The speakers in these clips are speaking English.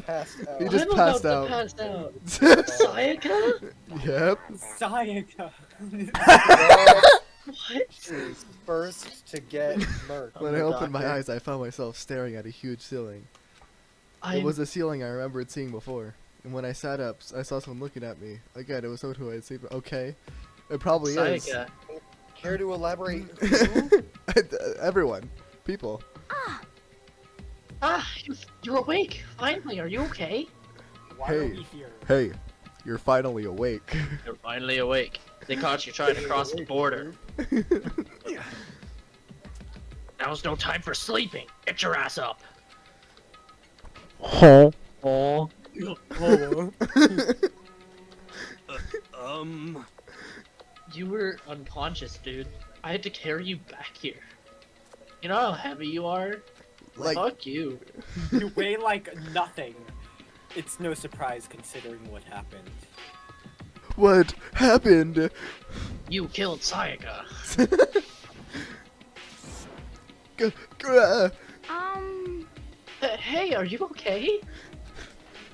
Passed out. He just I'm passed about out. to pass out. Sayaka? Yep. Sayaka. What? She's first to get murked. When I the opened my doctor. eyes, I found myself staring at a huge ceiling. It I'm was a ceiling I remembered seeing before. And when I sat up, I saw someone looking at me. Again, it was someone who I had seen. Okay. It probably Sayaka. Care to elaborate? is. Everyone. People. Ah, you're awake. Finally, are you okay? Why Hey. are we here? Hey, you're finally awake. You're finally awake. They caught you trying to cross the border. Now's no time for sleeping. Get your ass up. Huh? Oh. You were unconscious, dude. I had to carry you back here. You know how heavy you are? Like, Fuck you. You weigh like nothing. It's no surprise considering what happened. what happened? You killed Sayaka. G- Hey, are you okay?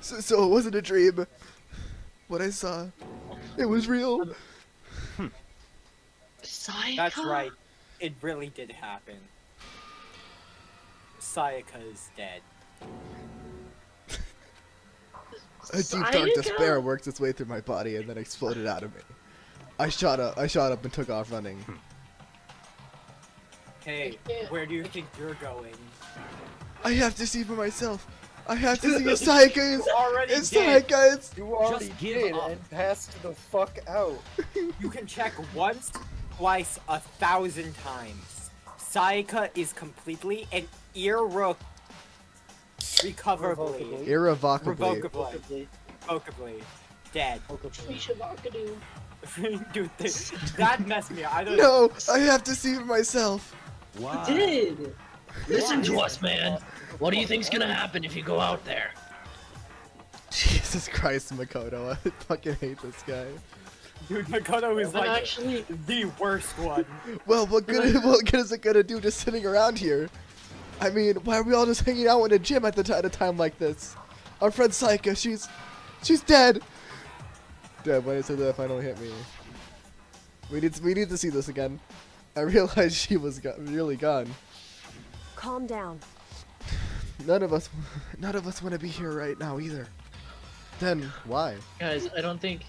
so it wasn't a dream. What I saw, it was real. Sayaka? That's right. It really did happen. Sayaka is dead. A deep dark Sayaka? despair worked its way through my body and then exploded out of me. I shot up and took off running. Hey, where do you think you're going? I have to see for myself. I have to see if Sayaka is. Already If dead. Sayaka is. You already Just give did up. and passed the fuck out. You can check once, twice, 1,000 times. Sayaka is completely and irrecoverably, Irrevocably. irrevocably dead. Shishabakadu. Dude, that messed me up. I don't No, I have to see for myself. You did. Listen to us, man. What do you think's gonna happen if you go out there? Jesus Christ, Makoto. I fucking hate this guy. Dude, Makoto is I'm like actually. the worst one. Well, what good is it gonna do just sitting around here? I mean, why are we all just hanging out in a gym at a time like this? Our friend Sayaka, she's dead. Dead. When I said that, finally hit me. We need to see this again. I realized she was really gone. Calm down. None of us want to be here right now either. Then why? Guys, I don't think.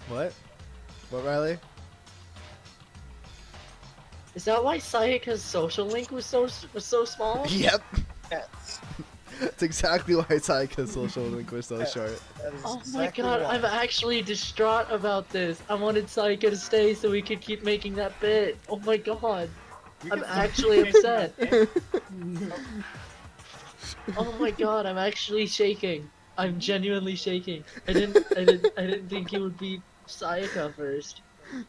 What? What, Riley? Is that why Sayaka's social link was so small? Yep. Yes. That's exactly why Sayaka's social link was so short. That is Oh exactly my god, why. I'm actually distraught about this. I wanted Sayaka to stay so we could keep making that bit. Oh my god. I'm actually upset. Oh my god, I'm actually shaking. I'm genuinely shaking. I didn't think it would be Sayaka first.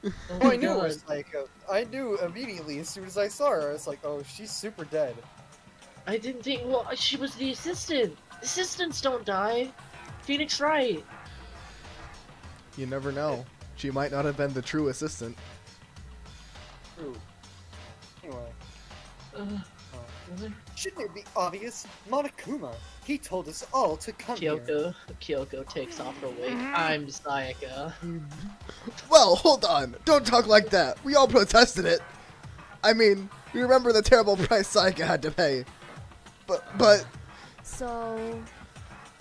Oh Oh, my I knew it god. was Sayaka. I knew immediately as soon as I saw her. I was like, oh, she's super dead. I didn't think. Well, she was the assistant. Assistants don't die. Phoenix Wright. You never know. She might not have been the true assistant. True. Anyway, Uh, shouldn't it be obvious? Monokuma. He told us all to come here. Kyoko takes off her wig. I'm Sayaka. Well, hold on. Don't talk like that. We all protested it. I mean, you remember the terrible price Sayaka had to pay. But So,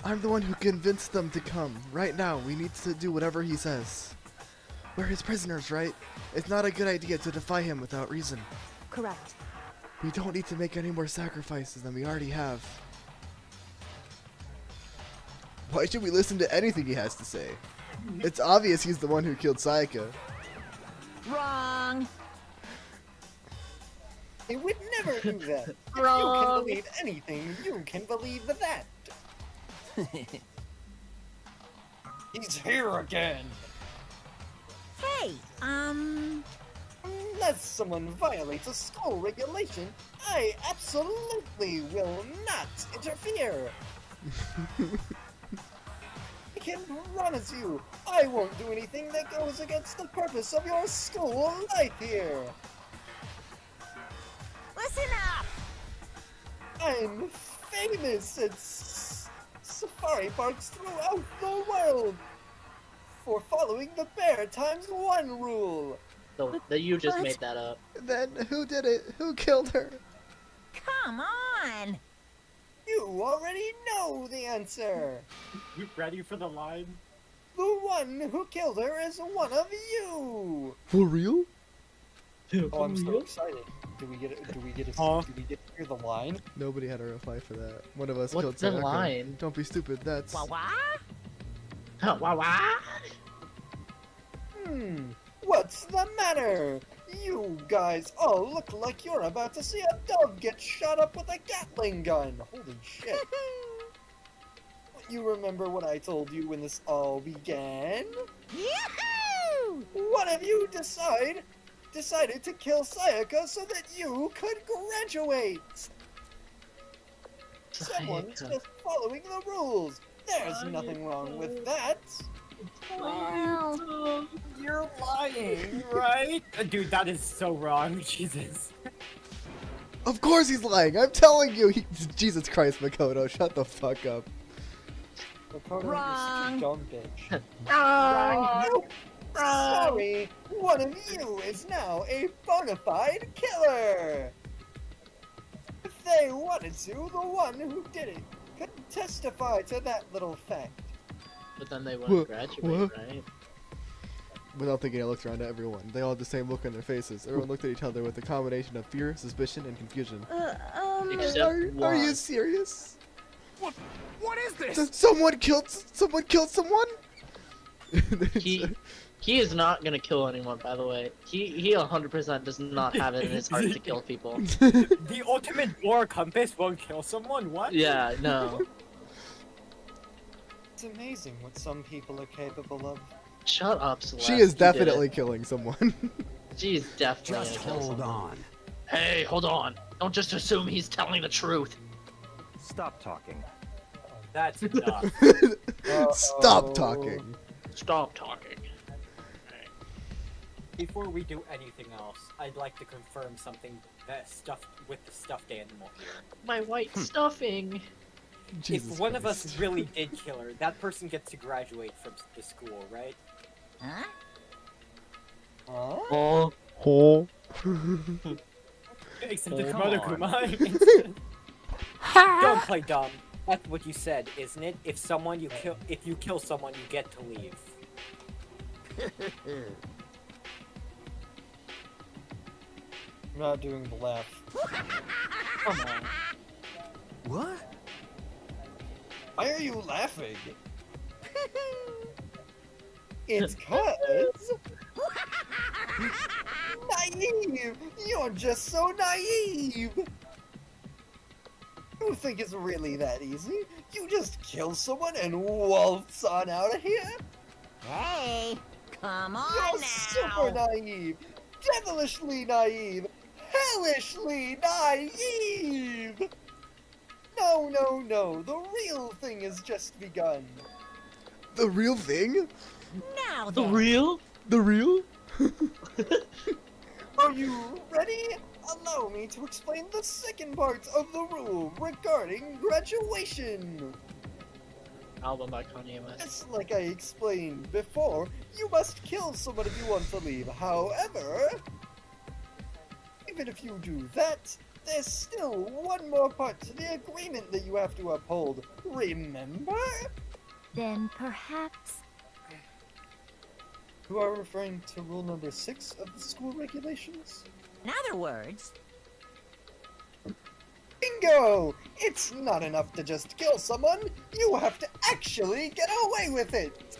I'm the one who convinced them to come. Right now, we need to do whatever he says. We're his prisoners, right? It's not a good idea to defy him without reason. correct. We don't need to make any more sacrifices than we already have. Why should we listen to anything he has to say? It's obvious he's the one who killed Sayaka. Wrong. He would never do that. If you Wrong. can believe anything, you can believe that. He's here again. Hey, Unless someone violates a school regulation, I absolutely will not interfere. I can promise you, I won't do anything that goes against the purpose of your school life here. listen up. I'm famous at safari parks throughout the world for following the bear times 1 rule. So, you just What? made that up. Then who did it? Who killed her? Come on! You already know the answer. You ready for the line? The one who killed her is one of you. For real? Oh, I'm so excited. Do we get to hear the line? Nobody had a reply for that. One of us What's killed the Sayaka. line? Don't be stupid. That's. Wah wah? Wah wah! What's the matter? You guys all look like you're about to see a dove get shot up with a Gatling gun. Holy shit. You remember what I told you when this all began? Yahoo! One of you decided to kill Sayaka so that you could graduate. Someone's Sayaka. just following the rules. There's nothing wrong with that. Well, You're lying, right? Dude, that is so wrong. Jesus. Of course he's lying. I'm telling you. Jesus Christ, Makoto, shut the fuck up. Makoto, Wrong. you dumb bitch. wrong. Sorry, one of you is now a bona fide killer. If they wanted to, the one who did it could testify to that little fact. But then they What? won't graduate, What? right? Without thinking, I looked around at everyone. They all had the same look on their faces. Everyone looked at each other with a combination of fear, suspicion, and confusion. Except Are you one. serious? What is this? Someone killed someone? He is not gonna kill anyone, by the way. He 100% does not have it in his heart to kill people. The ultimate war compass won't kill someone? What? Yeah, no. It's amazing what some people are capable of. Shut up, Celeste. She is You did definitely it. killing someone. She is definitely Just gonna kill hold someone. on. Hey, hold on. Don't just assume he's telling the truth. Stop talking. That's enough. Stop talking. Stop talking. Before we do anything else, I'd like to confirm something that stuffed with the stuffed animal here. My white stuffing. Jesus If one of Christ. us really did kill her, that person gets to graduate from the school, right? Huh? Huh? Oh. Oh. Except it's Come Monokuma. Don't play dumb. That's what you said, isn't it? If you kill someone, you get to leave. I'm not doing the laugh. Come on. What? Why are you laughing? It's cause... Naive! You're just so naive! You think it's really that easy? You just kill someone and waltz on out of here? Hey, come on You're now. super naive! Devilishly naive! Hellishly naive! No, no, no. The real thing has just begun. The real thing? Now The then. real? The real? Are you ready? Allow me to explain the second part of the rule regarding graduation. Album by Kanye West. Just like I explained before, you must kill someone if you want to leave. However, even if you do that, there's still one more part to the agreement that you have to uphold. Remember? Then perhaps. You are referring to rule number 6 of the school regulations? In other words, Bingo! It's not enough to just kill someone, you have to actually get away with it!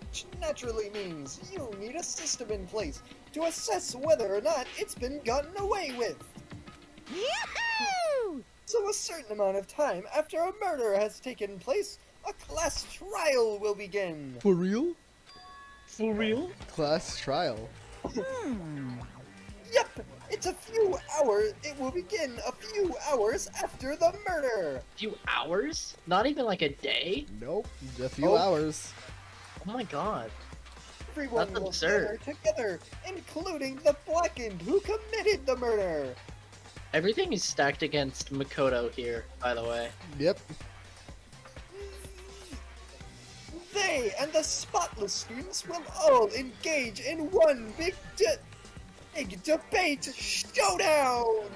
Which naturally means you need a system in place to assess whether or not it's been gotten away with. Yahoo! So a certain amount of time after a murder has taken place, a class trial will begin. For real? For real? Class trial. Yep, it's a few hours. It will begin a few hours after the murder. Few hours? Not even like a day? Nope. A few Oh. hours. Oh my god. Everyone That's will absurd. gather together, including the blackened who committed the murder. Everything is stacked against Makoto here, by the way. Yep. They and the spotless students will all engage in one big debate showdown!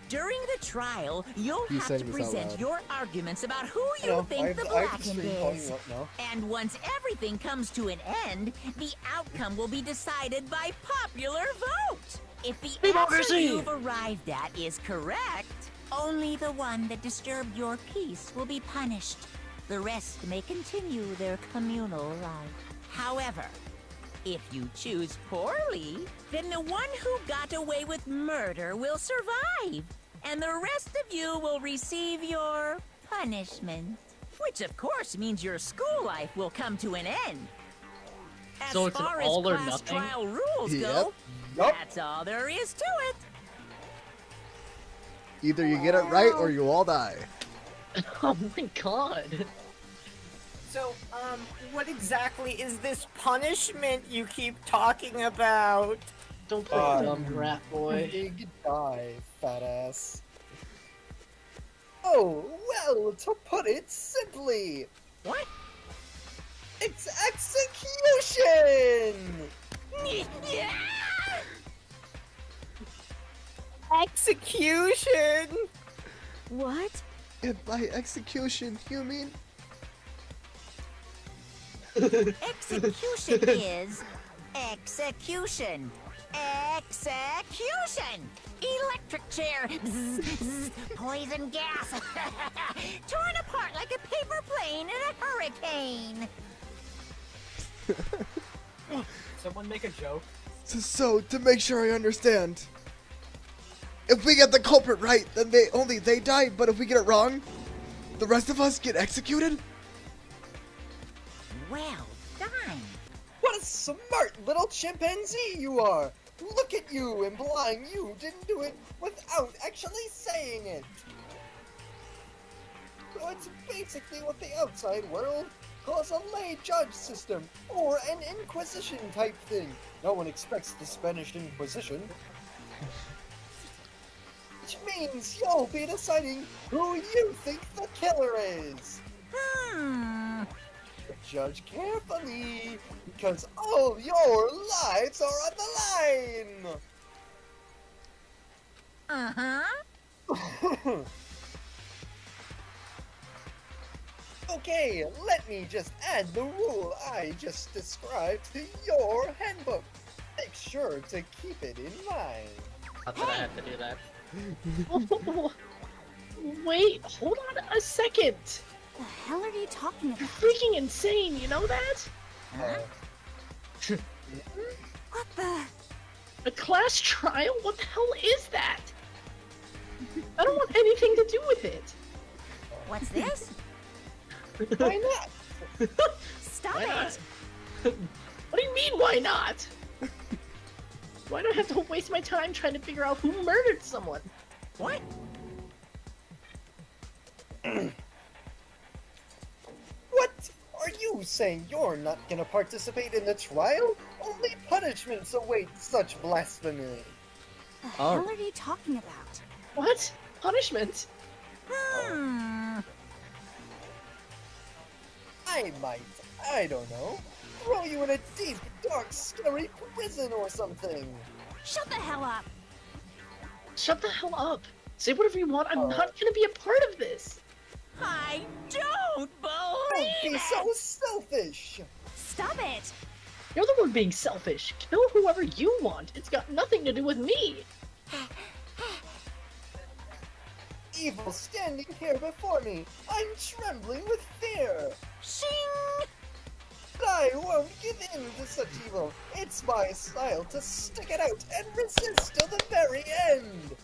During the trial, you'll He's have to saying this out present loud. your arguments about who you know, think the I've blackened stream calling is. you up now. And once everything comes to an end, the outcome will be decided by popular vote. If the answer Democracy! you've arrived at is correct, only the one that disturbed your peace will be punished. The rest may continue their communal life. However, if you choose poorly, then the one who got away with murder will survive, and the rest of you will receive your punishment. Which of course means your school life will come to an end. As So it's an far all as or class nothing? trial rules Yep. go, Yup. that's all there is to it. Either you get it right or you all die. Oh my god. So, what exactly is this punishment you keep talking about? Don't play dumb rat boy. Big die, fat ass. Oh, well, to put it simply, What? it's execution! Yeah! Execution! What? And by execution, you mean? Execution is execution. Execution! Electric chair. Bzz, bzz, poison gas. Torn apart like a paper plane in a hurricane. Someone make a joke. So, to make sure I understand, if we get the culprit right, then they die, but if we get it wrong, the rest of us get executed? Well done. What a smart little chimpanzee you are! Look at you implying you didn't do it without actually saying it! So it's basically what the outside world calls a lay judge system, or an Inquisition type thing. No one expects the Spanish Inquisition. Which means you'll be deciding who you think the killer is! Judge carefully, because all your lives are on the line! Uh-huh. Okay, let me just add the rule I just described to your handbook. Make sure to keep it in mind. Not that I have to do that. Wait, hold on a second. The hell are you talking about? Freaking insane, you know that? What the? A class trial? What the hell is that? I don't want anything to do with it. What's this? Why not? Stop Why it! not? What do you mean, why not? Why do I have to waste my time trying to figure out who murdered someone? What? What? Are you saying you're not gonna participate in the trial? Only punishments await such blasphemy. The Oh. hell are you talking about? What? Punishment? I might, I don't know, throw you in a deep, dark, scary prison or something. Shut the hell up! Shut the hell up. Say whatever you want. I'm not gonna be a part of this. I don't Don't believe be it! so selfish. Stop it! You're the one being selfish. Kill whoever you want. It's got nothing to do with me. Evil standing here before me. I'm trembling with fear. Shing! But I won't give in to such evil. It's my style to stick it out and resist till the very end.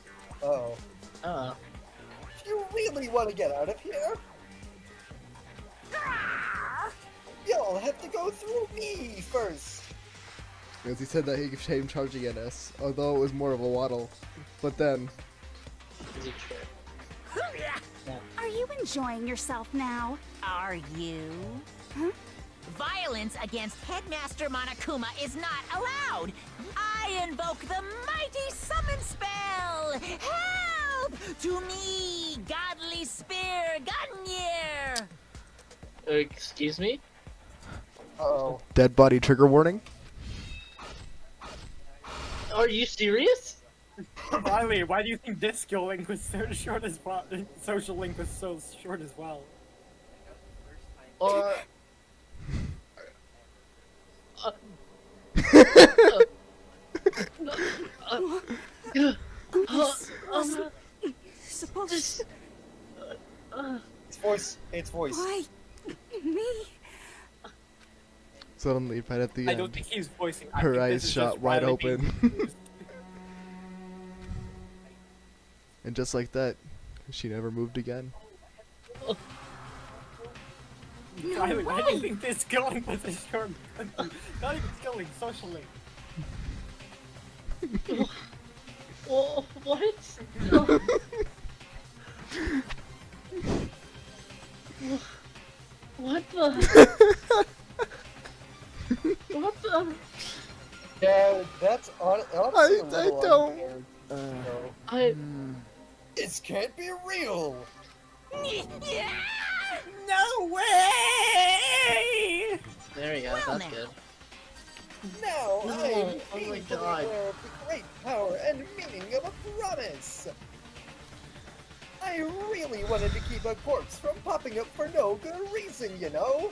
Oh. If you really want to get out of here, you'll have to go through me first. Because he said that he came charging at us, although it was more of a waddle. But then, Is it true? Are you enjoying yourself now? Are you? Huh? Violence against Headmaster Monokuma is not allowed. I I invoke the mighty summon spell! Help! To me, godly spear, Gunyear! Excuse me? Uh-oh. Dead body trigger warning. Are you serious? Riley, why do you think disco link was so short as well? Social link was so short as well. Or... Supposed It's voice. Why? Me? Suddenly, right at the I end, don't think he's voicing. I her think this eyes is shot just wide Riley being open. confused. And just like that, she never moved again. Riley, why do you think this going was a short? Not even skilling, social link. Oh, what? What the? What the? Yeah, that's honestly a little don't- unfair. No. I... This can't be real! No way! There we go, Well, that's now. good. Now No, I'm oh my painfully God. aware of the great power and meaning of a promise! I really wanted to keep a corpse from popping up for no good reason, you know?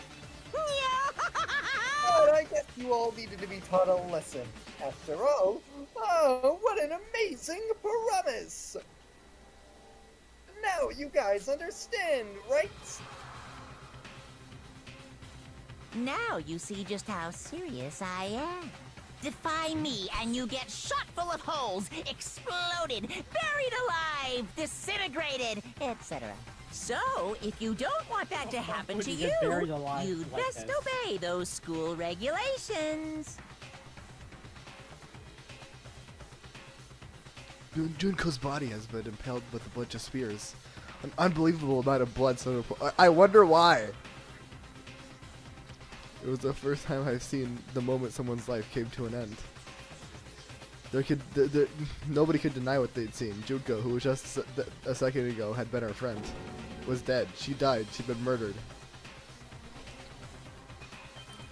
But I guess you all needed to be taught a lesson. After all, oh, what an amazing promise! Now you guys understand, right? Now you see just how serious I am. Defy me and you get shot full of holes, exploded, buried alive, disintegrated, etc. So, if you don't want that to happen Would to you you, get buried alive you'd like best this? obey those school regulations. Junko's body has been impaled with a bunch of spears. An unbelievable amount of blood. So I wonder why. It was the first time I've seen the moment someone's life came to an end. Nobody could deny what they'd seen. Junko, who was just a second ago had been our friend, was dead. She died. She'd been murdered.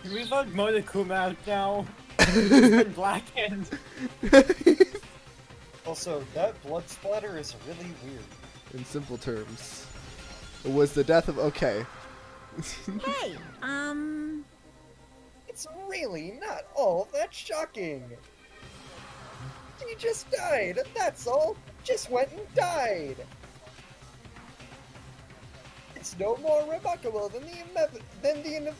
Can we vote Monokuma out now? He's been blackened. Also, that blood splatter is really weird. In simple terms, it was the death of. Okay. Hey, It's really not all that shocking. He just died, that's all. Just went and died. It's no more remarkable than the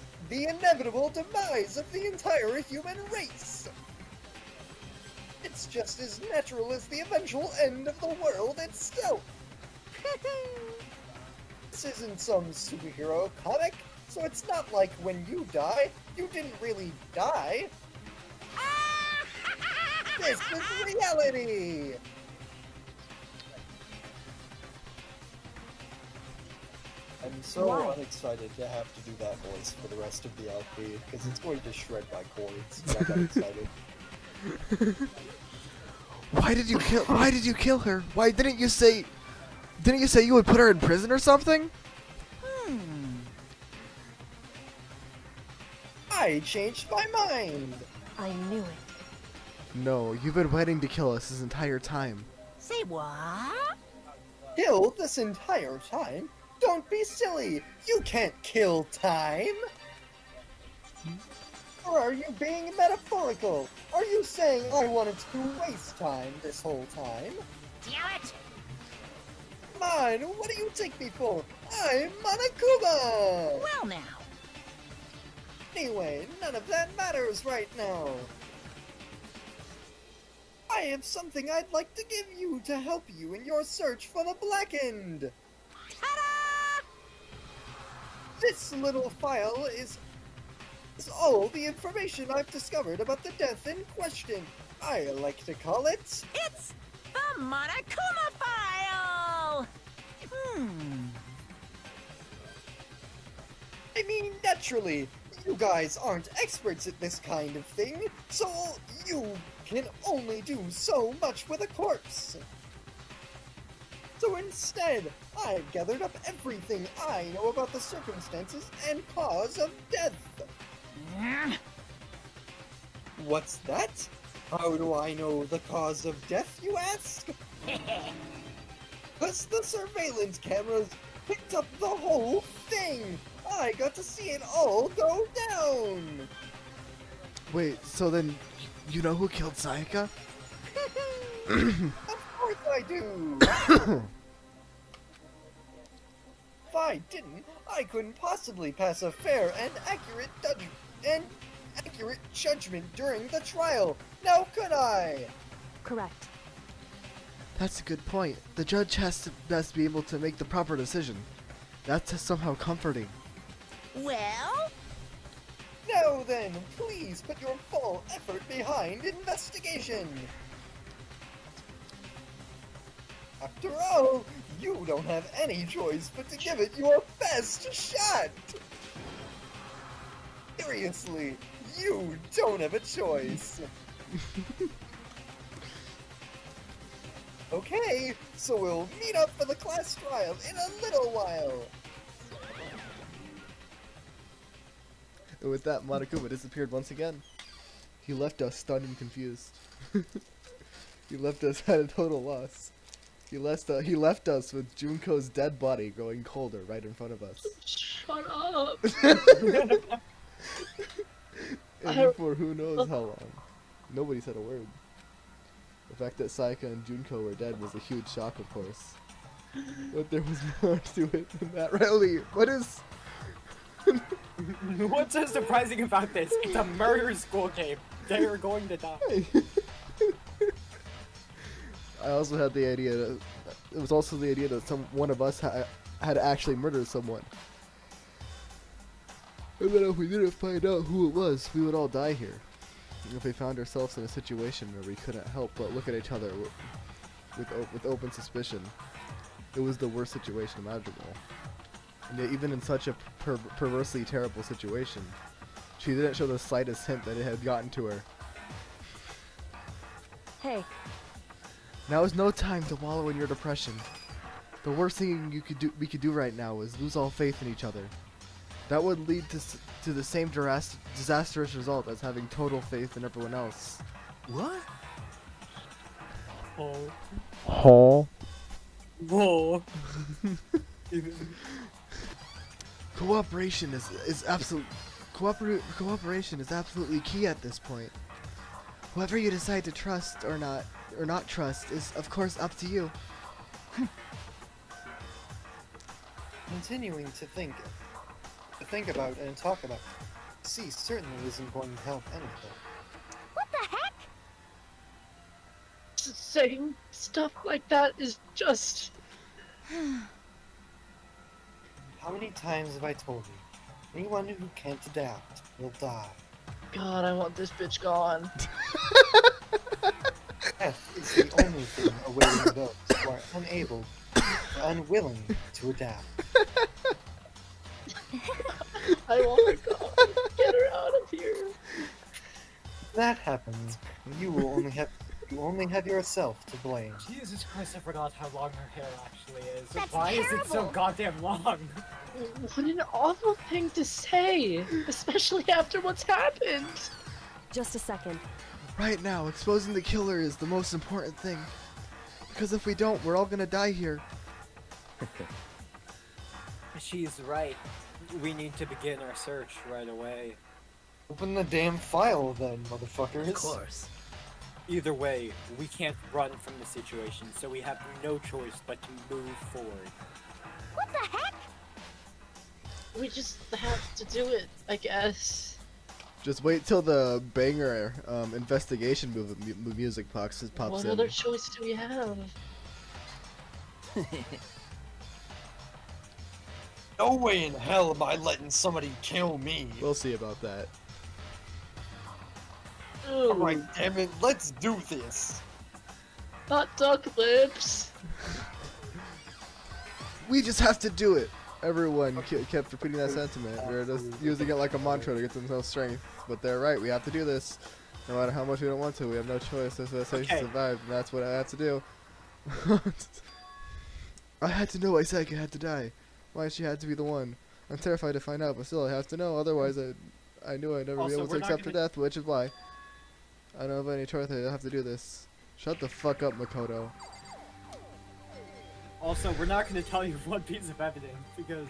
inevitable demise of the entire human race. It's just as natural as the eventual end of the world itself. This isn't some superhero comic, so it's not like when you die, you didn't really die. This is reality! I'm so Why? unexcited to have to do that voice for the rest of the LP, because it's going to shred my cords. So I'm not excited. Why did you kill her? Why didn't you say? Didn't you say you would put her in prison or something? I changed my mind! I knew it. No, you've been waiting to kill us this entire time. say what? Kill this entire time? Don't be silly! You can't kill time! Or are you being metaphorical? Are you saying I wanted to waste time this whole time? Damn it! Come on, what do you take me for? I'm Monokuma! Well now. Anyway, none of that matters right now. I have something I'd like to give you to help you in your search for the Blackened. Ta-da! This little file is all the information I've discovered about the death in question. I like to call it... It's the Monokuma file! I mean, naturally, you guys aren't experts at this kind of thing, so you can only do so much with a corpse. So instead, I've gathered up everything I know about the circumstances and cause of death. What's that? How do I know the cause of death, you ask? 'Cause the surveillance cameras picked up the whole thing! I got to see it all go down! Wait, so then you know who killed Sayaka? Of course I do! If I didn't, I couldn't possibly pass a fair and accurate judgment during the trial, now could I? Correct. That's a good point. The judge has to best be able to make the proper decision. That's somehow comforting. Well, Now then, please put your full effort behind investigation! After all, you don't have any choice but to give it your best shot! Seriously, you don't have a choice! Okay, so we'll meet up for the class trial in a little while! And with that, Monokuma disappeared once again. He left us stunned and confused. He left us at a total loss. He left us with Junko's dead body growing colder right in front of us. Shut up! And for who knows how long. Nobody said a word. The fact that Sayaka and Junko were dead was a huge shock, of course. But there was more to it than that. Riley, what is... What's so surprising about this? It's a murder school game. They are going to die. I also had the idea that... It was also the idea that one of us had actually murdered someone. And then if we didn't find out who it was, we would all die here. If we found ourselves in a situation where we couldn't help but look at each other with open suspicion, it was the worst situation imaginable. And yet even in such a perversely terrible situation, she didn't show the slightest hint that it had gotten to her. Hey, Now is no time to wallow in your depression. The worst thing we could do right now is lose all faith in each other. That would lead to the same disastrous result as having total faith in everyone else. What? Oh. Whoa. Cooperation is absolute. Cooperation is absolutely key at this point. Whoever you decide to trust or not trust is of course up to you. Continuing to think about and talk about C certainly isn't going to help anything. what the heck? Saying stuff like that is just... How many times have I told you? Anyone who can't adapt will die. God, I want this bitch gone. Death is the only thing awaiting those who are unable or unwilling to adapt. I want her gone. Get her out of here. If that happens, you will only have yourself to blame. Jesus Christ, I forgot how long her hair actually is. That's Why is it so terrible. goddamn long? What an awful thing to say, especially after what's happened. just a second. Right now, exposing the killer is the most important thing. Because if we don't, we're all gonna die here. She's right. We need to begin our search right away. Open the damn file then, motherfuckers. Of course. Either way, we can't run from the situation, so we have no choice but to move forward. What the heck? We just have to do it, I guess. Just wait till the banger investigation music pops What in. other choice do we have? No way in hell am I letting somebody kill me. We'll see about that. Alright, damn it, let's do this. Hot duck lips. We just have to do it. Everyone kept repeating that sentiment. They're just using it like a mantra to get themselves strength. But they're right, we have to do this. No matter how much we don't want to, we have no choice. That's what Sayaka survived, and that's what I had to do. I had to know why Sayaka had to die. Why she had to be the one. I'm terrified to find out, but still I have to know. Otherwise, I knew I'd never be able to accept her death, which is why. I don't have any choice. I have to do this. Shut the fuck up, Makoto. Also, we're not going to tell you one piece of evidence because...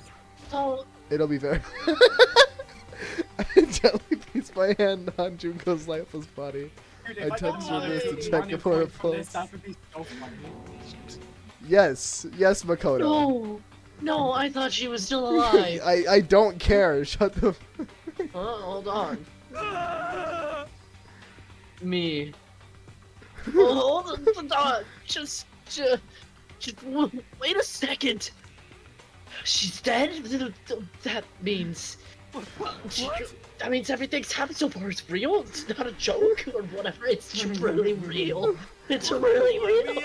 Oh, It'll be very... I gently placed my hand on Junko's lifeless body. Dude, I if touched her got wrist to a check brownie for her point from this, pulse. that would be so funny. Yes, Makoto. no! No, I thought she was still alive. I don't care. Shut the... Hold on. Me. Oh, hold on. Just wait a second. She's dead? That means... That means everything's happened so far is real? It's not a joke or whatever, it's really real. It's really real.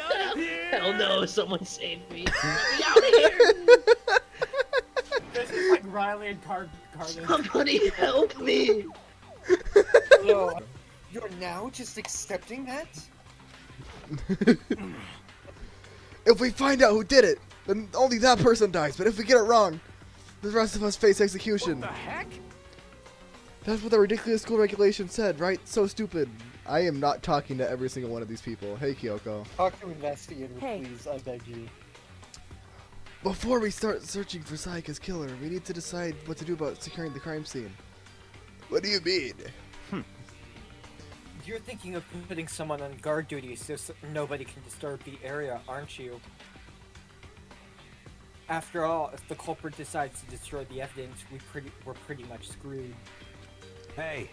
Hell no, someone save me. Get me out of here! This is like Riley and Carden. Somebody help me! No, you're now just accepting that? If we find out who did it, then only that person dies. But if we get it wrong, the rest of us face execution. What the heck? That's what the ridiculous school regulation said, right? So stupid. I am not talking to every single one of these people. Hey, Kyoko. Talk to investigator, Hey. please, I beg you. Before we start searching for Sayaka's killer, we need to decide what to do about securing the crime scene. What do you mean? You're thinking of putting someone on guard duty so nobody can disturb the area, aren't you? After all, if the culprit decides to destroy the evidence, we're pretty much screwed. Hey,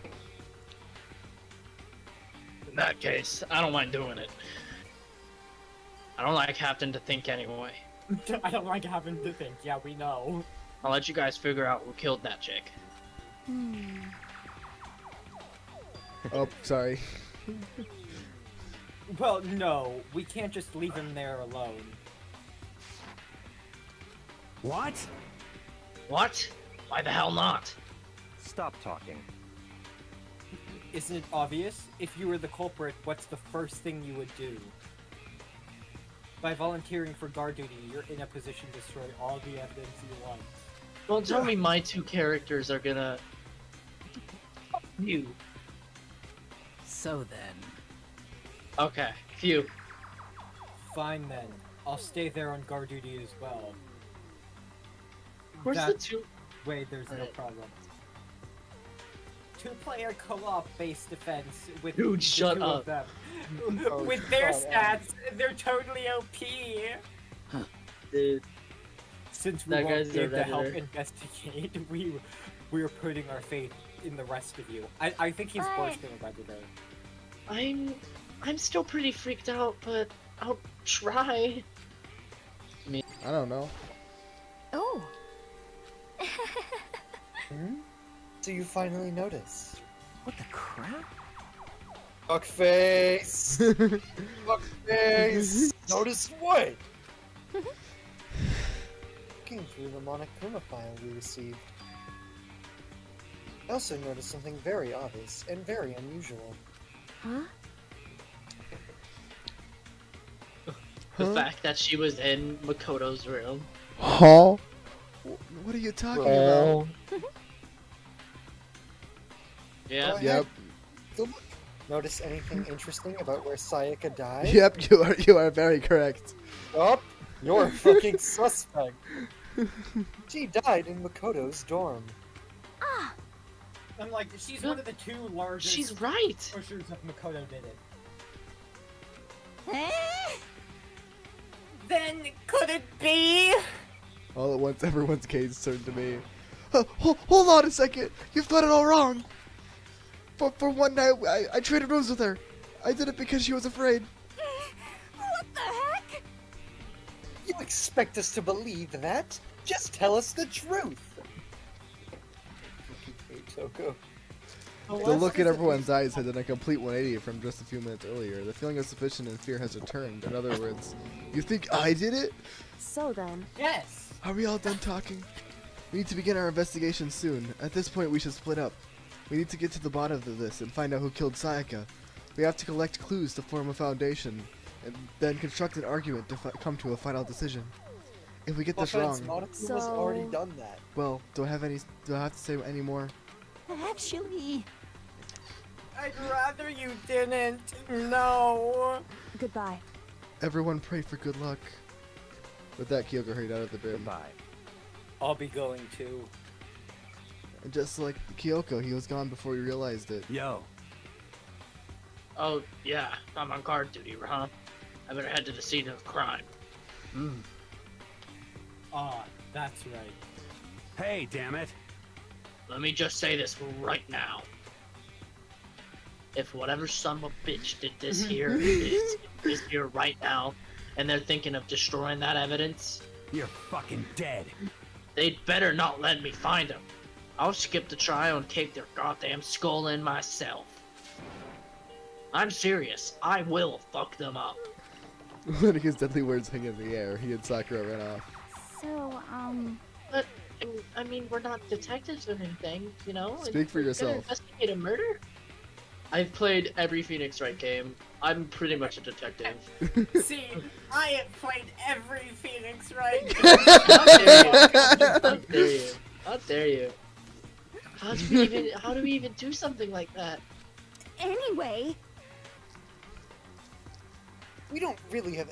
In that case, I don't mind doing it. I don't like having to think anyway. I don't like having to think. Yeah, we know. I'll let you guys figure out who killed that chick. Oh, sorry. Well, no, we can't just leave him there alone. what? What? Why the hell not? Stop talking. Isn't it obvious? If you were the culprit, what's the first thing you would do? By volunteering for guard duty, you're in a position to destroy all the evidence you want. Don't tell me my two characters are gonna... You. So then, Okay, phew. Fine then. I'll stay there on guard duty as well. Where's the That two... way, there's no Alright. problem. Two-player co-op-based defense with Dude, the shut two of up. them. Oh, With their God, stats, they're totally OP. Dude, Since we That won't guy's be a able to help Redditor. investigate, we're putting our faith in the rest of you. I think he's worse than a Redditor. I'm still pretty freaked out, but I'll try. I don't know. Oh. So you finally notice. what the crap? Fuckface! Fuckface! Notice what? Looking through the Monokuma file we received. I also noticed something very obvious and very unusual. Huh? The fact that she was in Makoto's room. Huh? What are you talking about? Yeah. Go ahead. Yep. Go look. Notice anything interesting about where Sayaka died? Yep, you are very correct. Oh, you're a fucking suspect. She died in Makoto's dorm. I'm like, she's one of the two largest She's right. pushers of Makoto did it. Then could it be? All at once, everyone's gaze turned to me. Hold on a second. You've got it all wrong. For one night, I traded rooms with her. I did it because she was afraid. What the heck? You expect us to believe that? Just tell us the truth. Hey, Toko. The look in everyone's eyes had done a complete 180 from just a few minutes earlier. The feeling of suspicion and fear has returned. In other words, you think I did it? So then, Yes. Are we all done talking? We need to begin our investigation soon. At this point, we should split up. We need to get to the bottom of this and find out who killed Sayaka. We have to collect clues to form a foundation, and then construct an argument to come to a final decision. If we get this wrong, Monokuma's already done that. well, do I have to say any more? Actually, I'd rather you didn't. No. Goodbye. Everyone pray for good luck. With that, Kyoko hurried out of the room. Goodbye. I'll be going too. And just like Kyoko, he was gone before he realized it. Yo. Oh, yeah, I'm on guard duty, huh? I better head to the scene of the crime. Ah, that's right. Hey, damn it. Let me just say this right now. If whatever son of a bitch did this here is here right now, and they're thinking of destroying that evidence, You're fucking dead. they'd better not let me find them. I'll skip the trial and take their goddamn skull in myself. I'm serious. I will fuck them up. Letting his deadly words hang in the air, he and Sakura ran off. So, But, I mean, we're not detectives or anything, you know? Speak for We're gonna yourself. investigate a murder? I've played every Phoenix Wright game. I'm pretty much a detective. See, I have played every Phoenix Wright. How dare you? How dare you? How do we even do something like that? anyway, We don't really have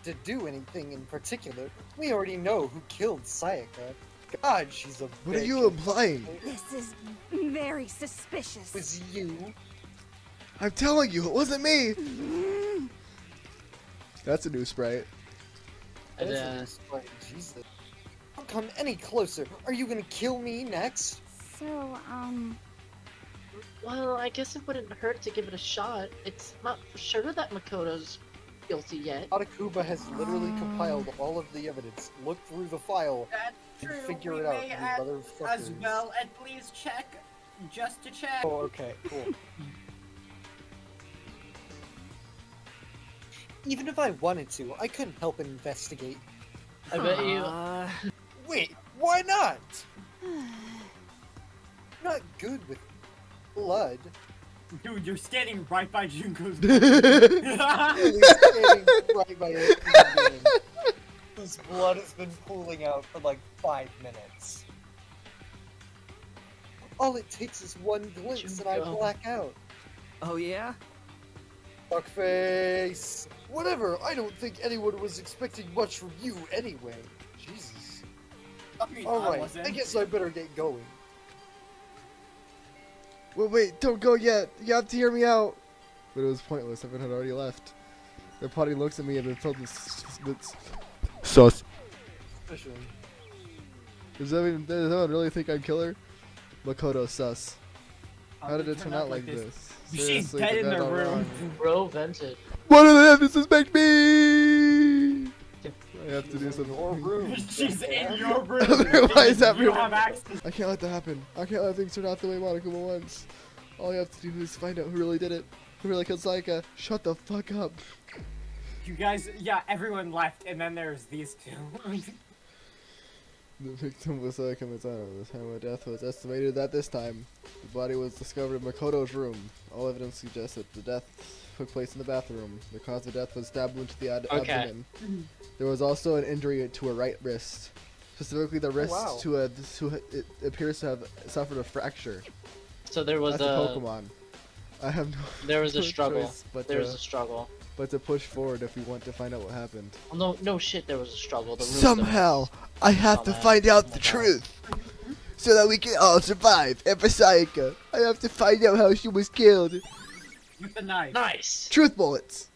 to do anything in particular. We already know who killed Sayaka. God, she's a What are bitch. you implying? this is very suspicious. It was you. I'm telling you, it wasn't me! That's a new sprite. And, That's right, Jesus. Don't come any closer. Are you gonna kill me next? So, well, I guess it wouldn't hurt to give it a shot. It's not for sure that Makoto's guilty yet. Monokuma has literally compiled all of the evidence. Look through the file That's and true. figure We it out, may you as motherfuckers. well at least check, just to check. Oh, okay, cool. Even if I wanted to, I couldn't help investigate. I bet you. Wait, why not? Not good with blood. Dude, you're standing right by Junko's. Really standing right by a human being whose blood has been pooling out for like 5 minutes. All it takes is one glimpse and I Junko. black out. Oh yeah? Fuckface! Whatever, I don't think anyone was expecting much from you anyway. Jesus. I mean, I Alright, wasn't. I guess I better get going. Well, wait, don't go yet. You have to hear me out. But it was pointless. Everyone had already left. Their party looks at me and been filled with sus. Suspicion. Does anyone really think I'm killer? Makoto sus. How How did it turn out like this? She's Seriously, dead the in guy the all room. wrong. Bro vented. Why do they have to suspect me? I have to do Your something. room. She's in your room. Otherwise, You everyone- have access. I can't let that happen. I can't let things turn out the way Monokuma wants. All you have to do is find out who really did it. Who really killed Sayaka. Shut the fuck up. You guys, yeah, everyone left, and then there's these two. The victim was Sayaka Mizuno. The time of death was estimated at this time. The body was discovered in Makoto's room. All evidence suggests that the death took place in the bathroom. The cause of death was stabbed into the Okay. abdomen. There was also an injury to her right wrist. Specifically the wrist wow. it appears to have suffered a fracture. So there was That's a a Pokemon. I have no there was a no struggle. choice but There was to- a struggle. but to push forward if we want to find out what happened. Well, no shit. There was a struggle. The room's Somehow, I have to Dumbass. find out the Dumbass. truth. So that we can all survive. And for Sayaka, I have to find out how she was killed. With the knife. Nice. Truth bullets.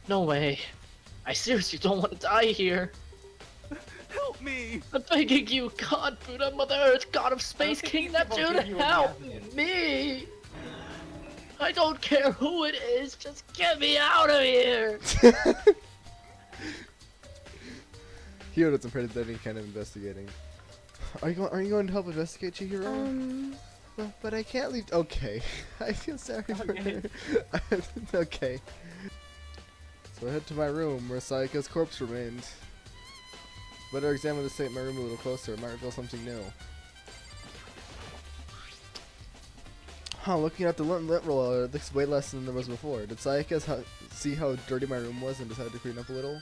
No way. I seriously don't want to die here. Help me! I'm begging you, God, Buddha, Mother Earth, God of Space, think King these people Neptune, give you any help evidence. me! I don't care who it is, just get me out of here! Hiro doesn't pretend any kind of investigating. Are you going to help investigate, Chihiro? But I can't leave. Okay. I feel sorry for her. Okay. So I head to my room where Sayaka's corpse remained. Better examine the state of my room a little closer. It might reveal something new. Huh, looking at the lint roller, it looks way less than there was before. Did Sayaka see how dirty my room was and decided to clean up a little?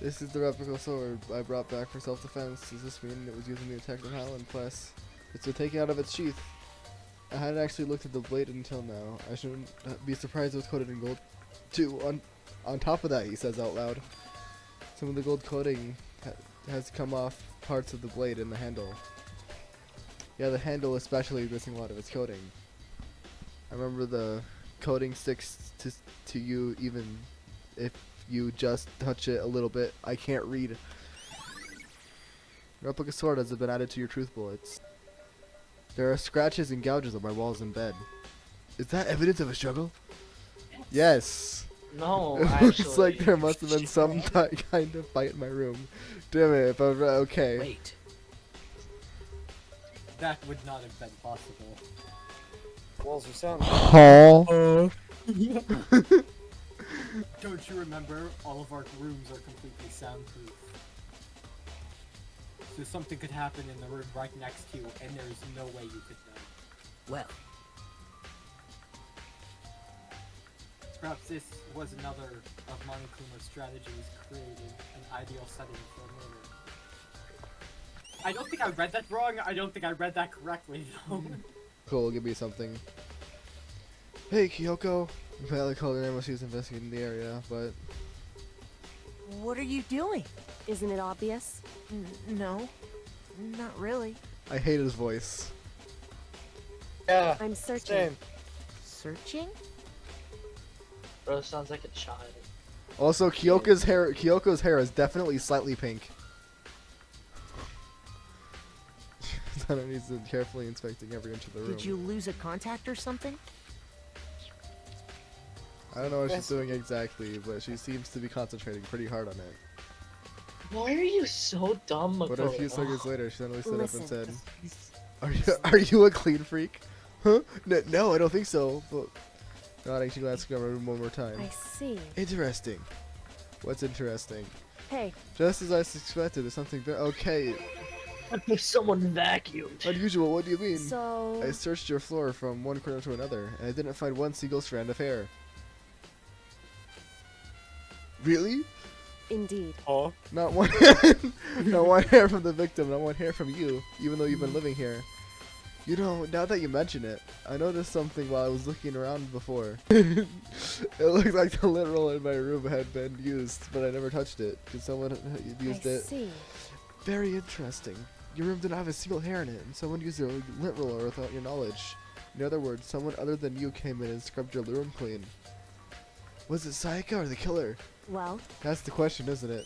This is the replica sword I brought back for self-defense. Does this mean it was using the attack somehow? And plus, it's been taken out of its sheath. I hadn't actually looked at the blade until now. I shouldn't be surprised it was coated in gold too. On top of that, he says out loud, some of the gold coating has come off parts of the blade and the handle. Yeah, the handle especially is missing a lot of its coating. I remember the coating sticks to you even if you just touch it a little bit. I can't read. Replica sword has been added to your truth bullets. There are scratches and gouges on my walls in bed. Is that evidence of a struggle? Yes. No, It actually. looks like there must have been some kind of fight in my room. Damn it, if I was okay. Wait. That would not have been possible. Walls are sound. Don't you remember? All of our rooms are completely soundproof. So something could happen in the room right next to you, and there is no way you could know. Well, Perhaps this was another of Monokuma's strategies, creating an ideal setting for a murder. I don't think I read that wrong. I don't think I read that correctly, though. Cool, give me something. Hey, Kyoko. I'm badly called her name while she was investigating the area, but... What are you doing? Isn't it obvious? No, not really. I hate his voice. Yeah, I'm searching. same. Searching? Bro, sounds like a child. Also, Kyoko's hair is definitely slightly pink. Tana needs to carefully inspecting every inch of the room. Did you lose a contact or something? I don't know what she's doing exactly, but she seems to be concentrating pretty hard on it. Why are you so dumb, Makoto? But a few seconds later, she suddenly stood up and said, Listen, Are you a clean freak? Huh? No, I don't think so. But nodding, she glanced around my room one more time. I see. Interesting. What's interesting? Hey, Just as I suspected, there's something very okay. Someone vacuumed. Unusual. What do you mean? so... I searched your floor from one corner to another, and I didn't find one single strand of hair. Really? Indeed. Oh. Not one, not one hair from the victim, not one hair from you, even though you've been living here. You know, now that you mention it, I noticed something while I was looking around before. It looked like the lint roller in my room had been used, but I never touched it. Because someone had used I it. see. Very interesting. Your room didn't have a single hair in it, and someone used a lint roller without your knowledge. In other words, someone other than you came in and scrubbed your room clean. Was it Sayaka or the killer? Well, That's the question, isn't it?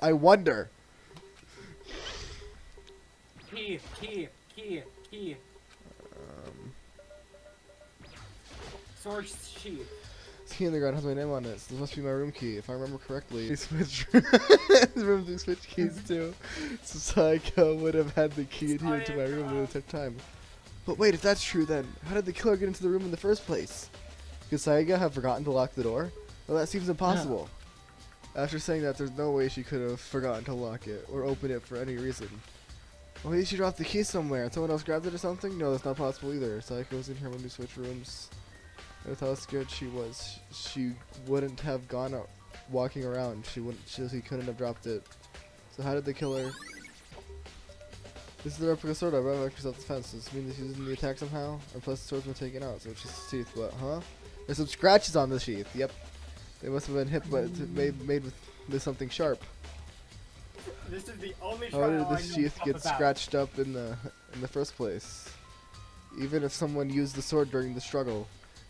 I wonder. Key. Sword sheath. This key in the ground has my name on it, so this must be my room key. If I remember correctly, we switched rooms. We switched keys too. So Sayaka would have had the key adhered to my room the entire time. But wait, if that's true, then how did the killer get into the room in the first place? Could Sayaka have forgotten to lock the door? Well, that seems impossible. After saying that, there's no way she could have forgotten to lock it or open it for any reason. Well, maybe she dropped the key somewhere and someone else grabbed it or something? No, that's not possible either. Sayaka was in here when we switched rooms. With how scared she was, she wouldn't have gone out walking around. She couldn't have dropped it. So how did the killer... This is the replica sword I brought back for self-defense. Does this mean that she's using the attack somehow? Or plus the sword's been taken out, so it's just the teeth. But, huh? There's some scratches on the sheath. Yep. They must have been hit, but made with something sharp. This is the only How trial did I the know sheath get about. scratched up in the first place? Even if someone used the sword during the struggle,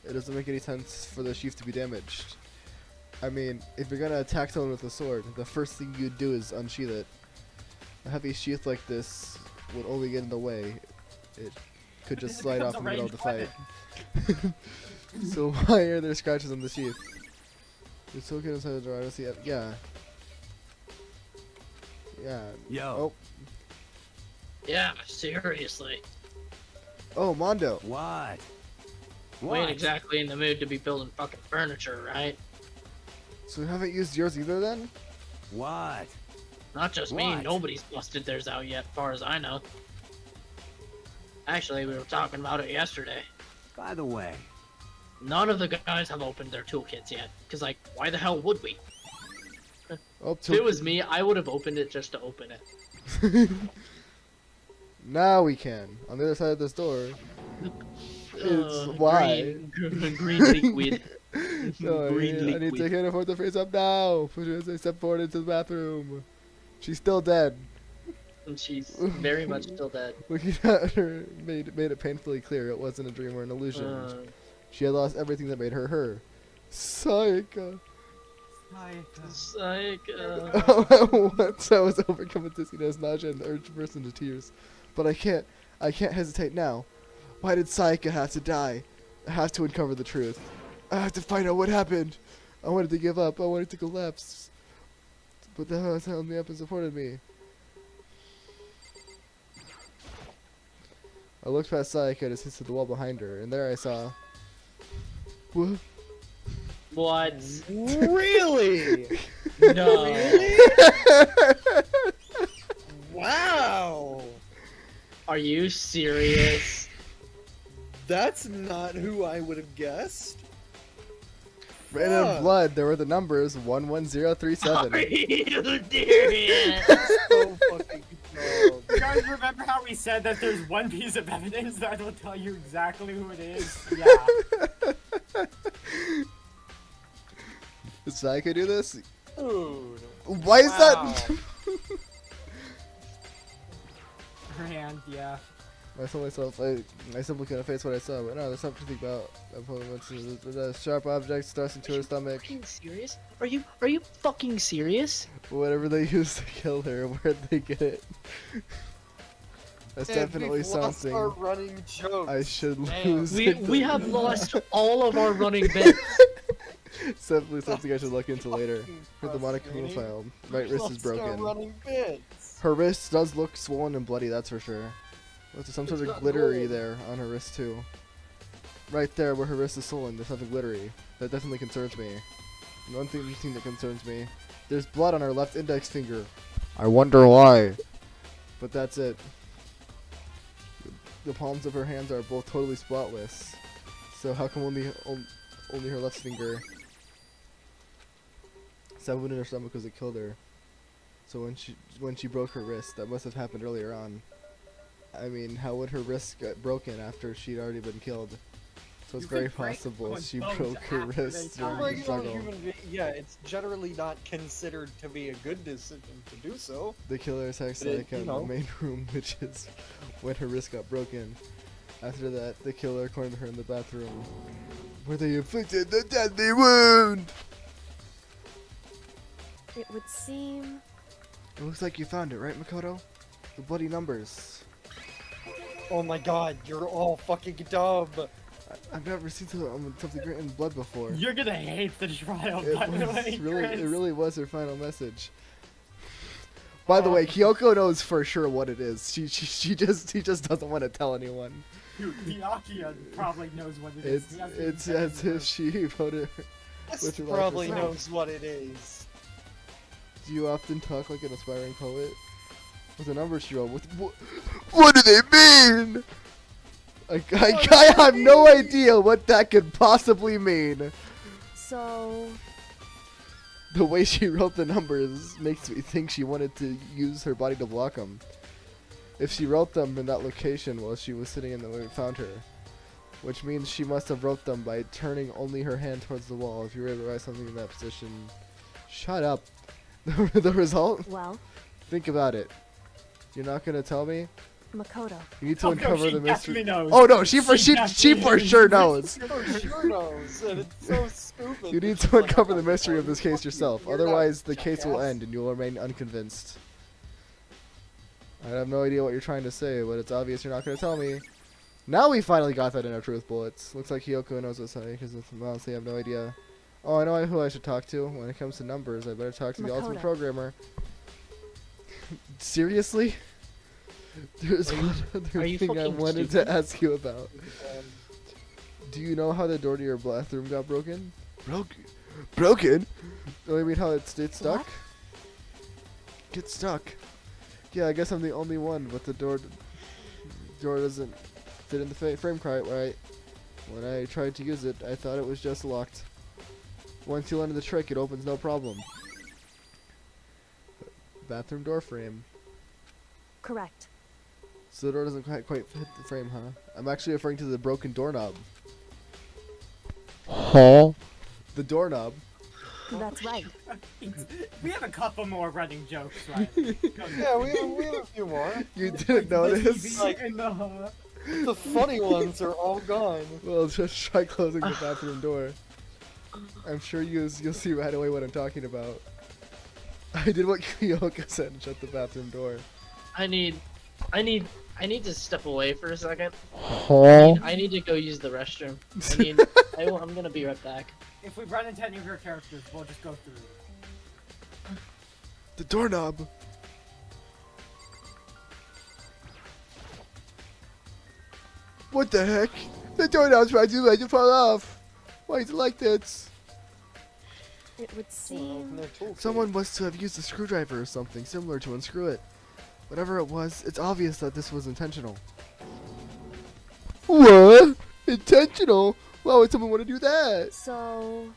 it doesn't make any sense for the sheath to be damaged. I mean, if you're gonna attack someone with a sword, the first thing you'd do is unsheath it. A heavy sheath like this would only get in the way. It could just slide off in the middle of the fight. So why are there scratches on the sheath? It's so good inside the door. I don't see it. Yeah. Yeah. Yo. Yeah, seriously. Oh, Mondo. What? We ain't exactly in the mood to be building fucking furniture, right? So you haven't used yours either then? What? Not just me, What? nobody's busted theirs out yet, far as I know. Actually, we were talking about it yesterday. By the way, None of the guys have opened their toolkits yet. Because, like, why the hell would we? Oh, If it was me, I would have opened it just to open it. Now we can. On the other side of this door. It's why. Green liquid. No, Green I need to liquid. hit her for the face up now. Push her as I step forward into the bathroom. She's still dead. And she's very much still dead. Looking at her made it painfully clear it wasn't a dream or an illusion. She had lost everything that made her her. Sayaka. Sayaka. Once I was overcome with dizziness, nausea, and the urge to burst into tears. But I can't hesitate now. Why did Sayaka have to die? I have to uncover the truth. I have to find out what happened. I wanted to give up. I wanted to collapse. But the house held me up and supported me. I looked past Sayaka and assisted the wall behind her, and there I saw... What? What? Really? No. Wow. Are you serious? That's not who I would have guessed. Red and Fuck. blood, there were the numbers 11037. Are you serious? So fucking dumb. You guys remember how we said that there's one piece of evidence that will tell you exactly who it is? Yeah. Did Sayaka do this? Dude. Why is that? Her hand, yeah. I told myself, I simply couldn't face what I saw, but no, there's something to think about. I probably went to the sharp objects thrust into her stomach. Fucking serious? Are you fucking serious? Whatever they used to kill her, where'd they get it? That's And definitely we've lost something our running joke. I should Damn. lose. We have lost all of our running bits. It's definitely something I should look into later. For the Monokuma Frustrating. file, right wrist is Lost our broken. running bits. Her wrist does look swollen and bloody, that's for sure. There's some sort It's of not glittery gold. there on her wrist too. Right there where her wrist is swollen, there's something glittery. That definitely concerns me. And one thing that concerns me, there's blood on her left index finger. I wonder why. But that's it. The palms of her hands are both totally spotless. So how come only her left finger? Someone in her stomach was it killed her. So when she broke her wrist, that must have happened earlier on. I mean, how would her wrist get broken after she'd already been killed? So it's You very could break possible someone's she bones broke her after wrist they during died. the Regular struggle. human being, yeah, it's generally not considered to be a good decision to do so. The killer attacked But it, Sayaka in you know. the main room, which is when her wrist got broken. After that, the killer cornered her in the bathroom, where they inflicted the deadly wound! It would seem. It looks like you found it, right, Makoto? The bloody numbers. Oh my god, you're all fucking dumb. I've never seen something written in blood before. You're gonna hate the trial, It by the way. Chris. really was her final message. By the way, Kyoko knows for sure what it is. She just doesn't want to tell anyone. Dude, Byakuya probably knows what it is. It's as if she wrote it. This With your life probably yourself. knows what it is. Do you often talk like an aspiring poet? With the numbers she wrote, what do they mean? I have no idea what that could possibly mean. So. The way she wrote the numbers makes me think she wanted to use her body to block them. If she wrote them in that location while she was sitting in the way we found her. Which means she must have wrote them by turning only her hand towards the wall. If you were able to write something in that position... Shut up. The result? Well, Think about it. You're not gonna tell me? Makoto. You need to Oh, no, uncover she the mystery. definitely knows. Oh no, she for definitely sure knows. For sure knows, and it's so stupid. You need that to she's like, uncover "Oh, the mystery of this case fuck you, yourself. you're not Otherwise, a the case will jackass." end and you will remain unconvinced. I have no idea what you're trying to say, but it's obvious you're not going to tell me. Now we finally got that in our truth bullets. Looks like Kyoko knows what's happening because honestly I have no idea. Oh, I know who I should talk to. When it comes to numbers, I better talk to the ultimate Makoto. programmer. Seriously? There's Are you- one are other you thing I fucking wanted stupid? to ask you about. Um, Do you know how the door to your bathroom got broken? Broken? Oh, you mean how it stayed stuck? What? Get stuck. Yeah, I guess I'm the only one, but the door doesn't fit in the frame quite right. When I tried to use it, I thought it was just locked. Once you learn the trick, it opens no problem. Bathroom door frame. Correct. So the door doesn't quite fit the frame, huh? I'm actually referring to the broken doorknob. Huh? The doorknob. That's right. We have a couple more running jokes, right? Yeah, we have a few more. You didn't notice? Like, the funny ones are all gone. Well, just try closing the bathroom door. I'm sure you'll see right away what I'm talking about. I did what Kyoko said and shut the bathroom door. I need to step away for a second. Huh? I need to go use the restroom. I'm gonna be right back. If we run into any of your characters, we'll just go through. The doorknob. What the heck? The doorknob's right to fall off. Why is it like this? It would seem. Someone must have used a screwdriver or something similar to unscrew it. Whatever it was, it's obvious that this was intentional. What? Intentional? Why would someone want to do that? So.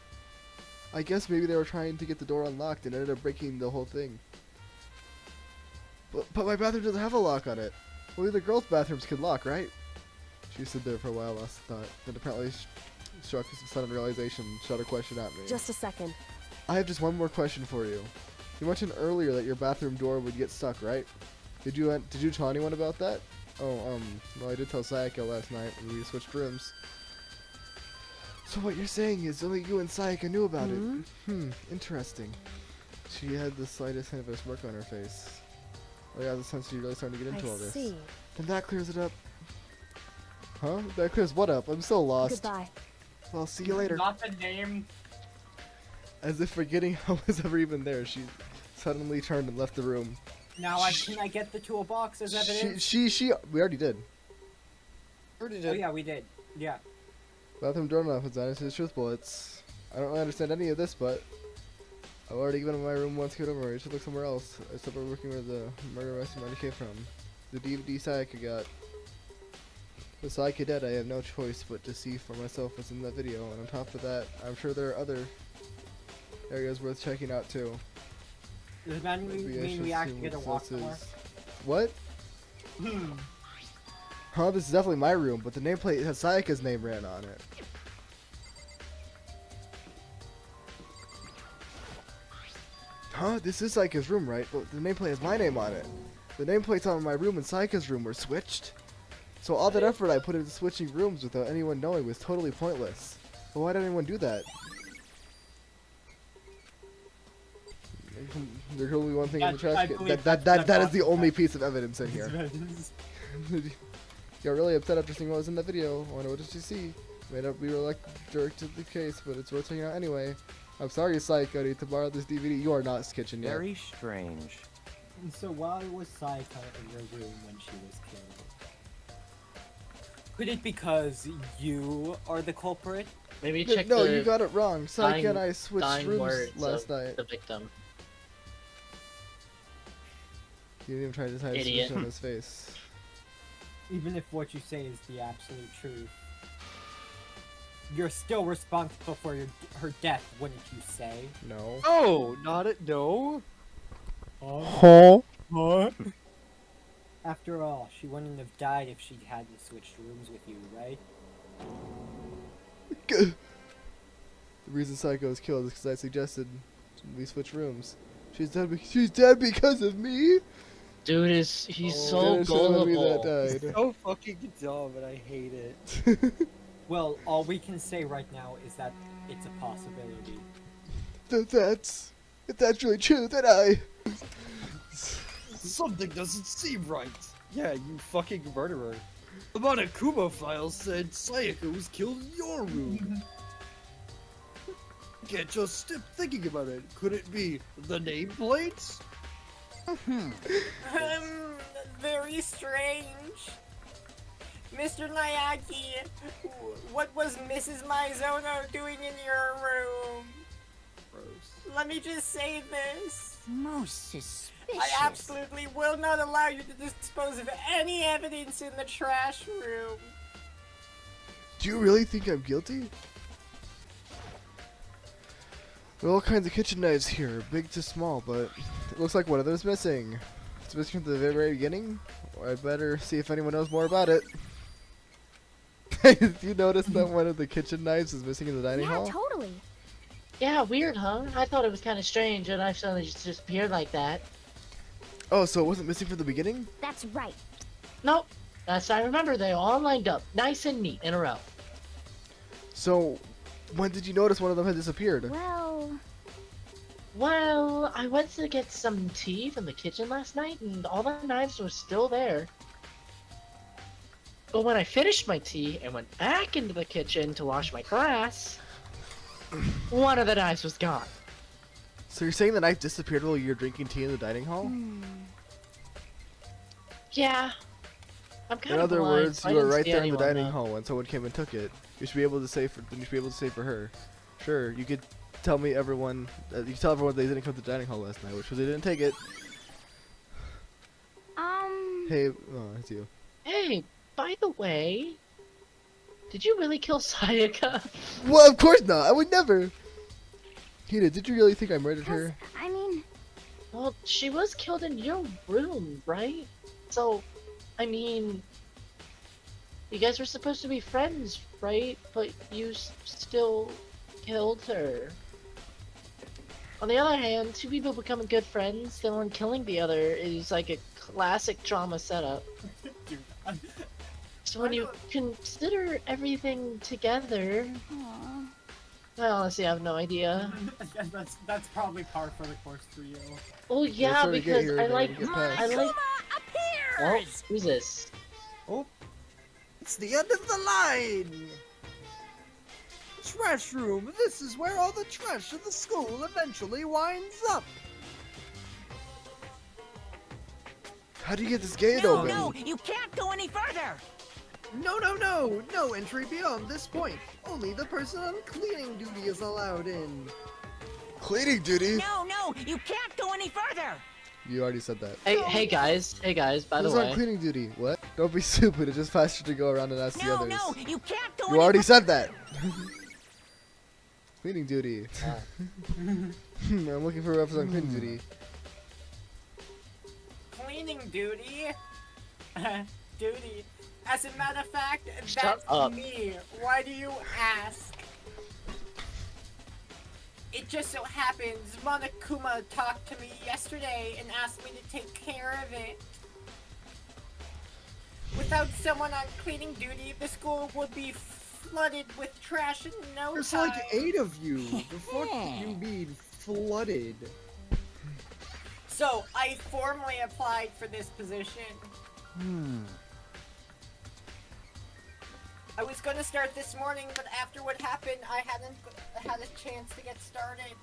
I guess maybe they were trying to get the door unlocked and ended up breaking the whole thing. But my bathroom doesn't have a lock on it. Only the girls' bathrooms can lock, right? She stood there for a while last thought, then apparently struck a sudden realization, shot a question at me. Just a second. I have just one more question for you. You mentioned earlier that your bathroom door would get stuck, right? Did you tell anyone about that? Oh, well, I did tell Sayaka last night when we switched rooms. So what you're saying is only you and Sayaka knew about it? Interesting. She had the slightest hint of a smirk on her face. I got the sense she's really starting to get into all this. See. Then that clears it up. Huh? That clears what up? I'm so lost. Goodbye. Well, see you later. Not the name. As if forgetting I was ever even there, she suddenly turned and left the room. Now can I get the toolbox as evidence? We already did. Oh yeah, we did. Yeah. Bathroom doorknob is on his truth bullets. I don't really understand any of this, but I've already given him my room once. Get over. I should look somewhere else. I stopped working where the murder mastermind came from. The DVD Sayaka got. With Sayaka dead, I have no choice but to see for myself what's in that video. And on top of that, I'm sure there are other areas worth checking out too. Does that mean we actually get to walk more? What? Huh? This is definitely my room, but the nameplate has Sayaka's name ran on it. Huh? This is Sayaka's room, right? But the nameplate has my name on it. The nameplates on my room and Sayaka's room were switched. So all that effort I put into switching rooms without anyone knowing was totally pointless. But why did anyone do that? There's only one thing in the trash can. That is the only piece of evidence in here. Got really upset after seeing what was in that video. I wonder what did you see? May not be direct to the case, but it's worth checking out anyway. I'm sorry, Sayaka, I need to borrow this DVD. You are not kitchen yet. Very strange. And so why was Sayaka in your room when she was killed? Could it because you are the culprit? Maybe check No, the you got it wrong. Sayaka dying- and I switched dying rooms words last of night. the victim. You didn't even try to hide a Idiot. switch on his face. Even if what you say is the absolute truth, you're still responsible for her death, wouldn't you say? No. Oh, not it. No. Huh? What? After all, she wouldn't have died if she hadn't switched rooms with you, right? The reason Psycho was killed is because I suggested we switch rooms. She's dead because of me? Dude he's so Dennis should've been me gullible. that died. So fucking dumb, and I hate it. Well, all we can say right now is that it's a possibility. If that's really true, then I... Something doesn't seem right. Yeah, you fucking murderer. The Monokuma files said Sayaka was killed in your room. Can't just stop thinking about it. Could it be the nameplates? Very strange. Mr. Nayaki, what was Mrs. Maizono doing in your room? Gross. Let me just say this. Most suspicious. I absolutely will not allow you to dispose of any evidence in the trash room. Do you really think I'm guilty? There are all kinds of kitchen knives here, big to small, but it looks like one of them is missing. It's missing from the very beginning? Or I better see if anyone knows more about it. Did you notice that one of the kitchen knives is missing in the dining hall? Yeah, totally. Yeah, weird, huh? I thought it was kind of strange, and I suddenly just disappeared like that. Oh, so it wasn't missing from the beginning? That's right. Nope. As I remember, they all lined up, nice and neat, in a row. So, when did you notice one of them had disappeared? Well, I went to get some tea from the kitchen last night, and all the knives were still there. But when I finished my tea and went back into the kitchen to wash my glass, one of the knives was gone. So you're saying the knife disappeared while you were drinking tea in the dining hall? Yeah. I'm kind In of other blind, words, so I you were didn't right see there in the anyone, dining though. hall when someone came and took it. You should be able to say for. You should be able to say for her. Sure, you could tell me everyone. You could tell everyone they didn't come to the dining hall last night, which was they didn't take it. Hey, oh, it's you. Hey, by the way, did you really kill Sayaka? Well, of course not. I would never. Hina, did you really think I murdered her? I mean... Well, she was killed in your room, right? So, I mean... You guys were supposed to be friends, right? But you still killed her. On the other hand, two people becoming good friends, then one killing the other is like a classic trauma setup. Dude, So when you consider everything together... I honestly have no idea. that's probably par for the course for you. Oh yeah, sort of get because here I and like... get past. I like... Oh, Appears! who's this? Oh, it's the end of the line! Trash room! This is where all the trash of the school eventually winds up! How do you get this gate No, open? no, you can't go any further! No, no, no! No entry beyond this point! Only the person on cleaning duty is allowed in! Cleaning duty? No, no, you can't go any further! You already said that. Hey guys, by the Who's on way. cleaning duty? What? Don't be stupid. It's just faster to go around and ask the No, others. no, you can't go You any already further! said that. Cleaning duty. I'm looking for a reference on cleaning duty. cleaning duty? Duty. As a matter of fact, Shut that's up. me. Why do you ask? It just so happens Monokuma talked to me yesterday and asked me to take care of it. Without someone on cleaning duty, the school would be flooded with trash in no There's time. like 8 of you! The fuck do you mean flooded? So, I formally applied for this position. I was gonna start this morning, but after what happened, I hadn't had a chance to get started.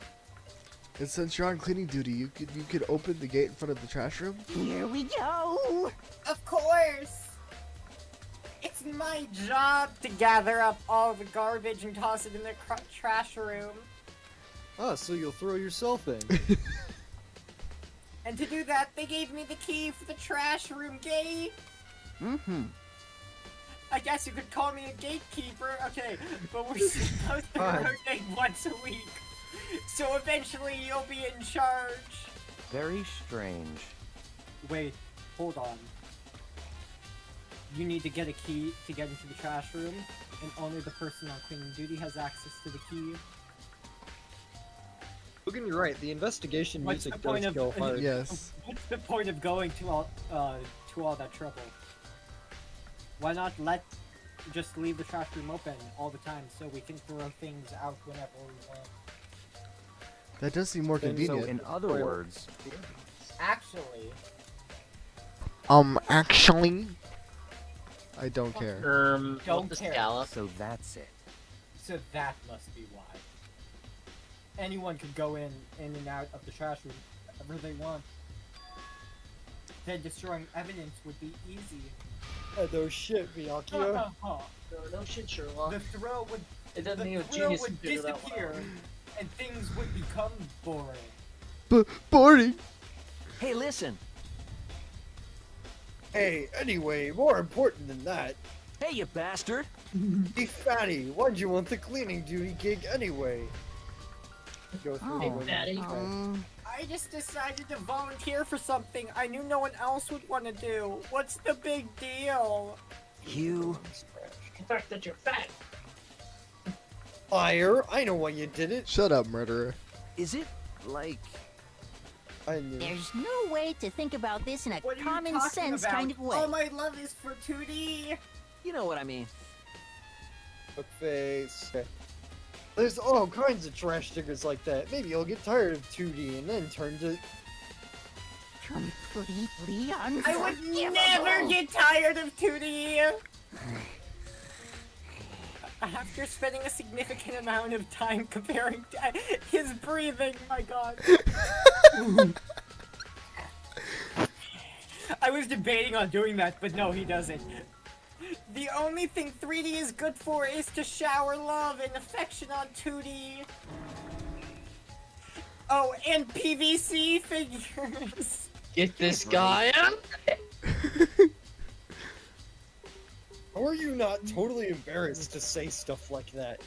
And since you're on cleaning duty, you could open the gate in front of the trash room? Here we go! Of course! It's my job to gather up all the garbage and toss it in the trash room. Ah, so you'll throw yourself in. And to do that, they gave me the key for the trash room gate. I guess you could call me a gatekeeper. Okay, but we're supposed to Fine. rotate once a week. So eventually you'll be in charge. Very strange. Wait, hold on. You need to get a key to get into the trash room, and only the person on cleaning duty has access to the key. Logan, you're right. The investigation What's music the point does of- go hard. Yes. What's the point of going to all that trouble? Why not just leave the trash room open all the time so we can throw things out whenever we want? That does seem more So, convenient. in other words, Actually, Actually? I don't care. Don't the care. scallop. so that's it. So that must be why. Anyone could go in and out of the trash room whenever they want. Then destroying evidence would be easy. No shit, Byakuya. No shit, Sherlock. The thrill would It doesn't the need a thrill genius would to figure that one disappear, out. and things would become boring. Boring. Hey, listen. Hey, anyway, more important than that. Hey, you bastard. Hey, Fatty, why'd you want the cleaning duty gig anyway? Go through Hey, the window. Fatty. I just decided to volunteer for something I knew no one else would want to do. What's the big deal? You. The fact that you're fat. Liar, I know why you did it. Shut up, murderer. Is it like... I knew. There's no way to think about this in a What are you common talking sense about? kind of way. All my love is for 2D. You know what I mean. Book face. Okay. There's all kinds of trash stickers like that. Maybe you'll get tired of 2D and then turn to... Completely I would unforgivable. never get tired of 2D. After spending a significant amount of time comparing his breathing, my god. I was debating on doing that, but no, he doesn't. The only thing 3D is good for is to shower love and affection on 2D. Oh, and PVC figures. Get this guy out. How are you not totally embarrassed to say stuff like that?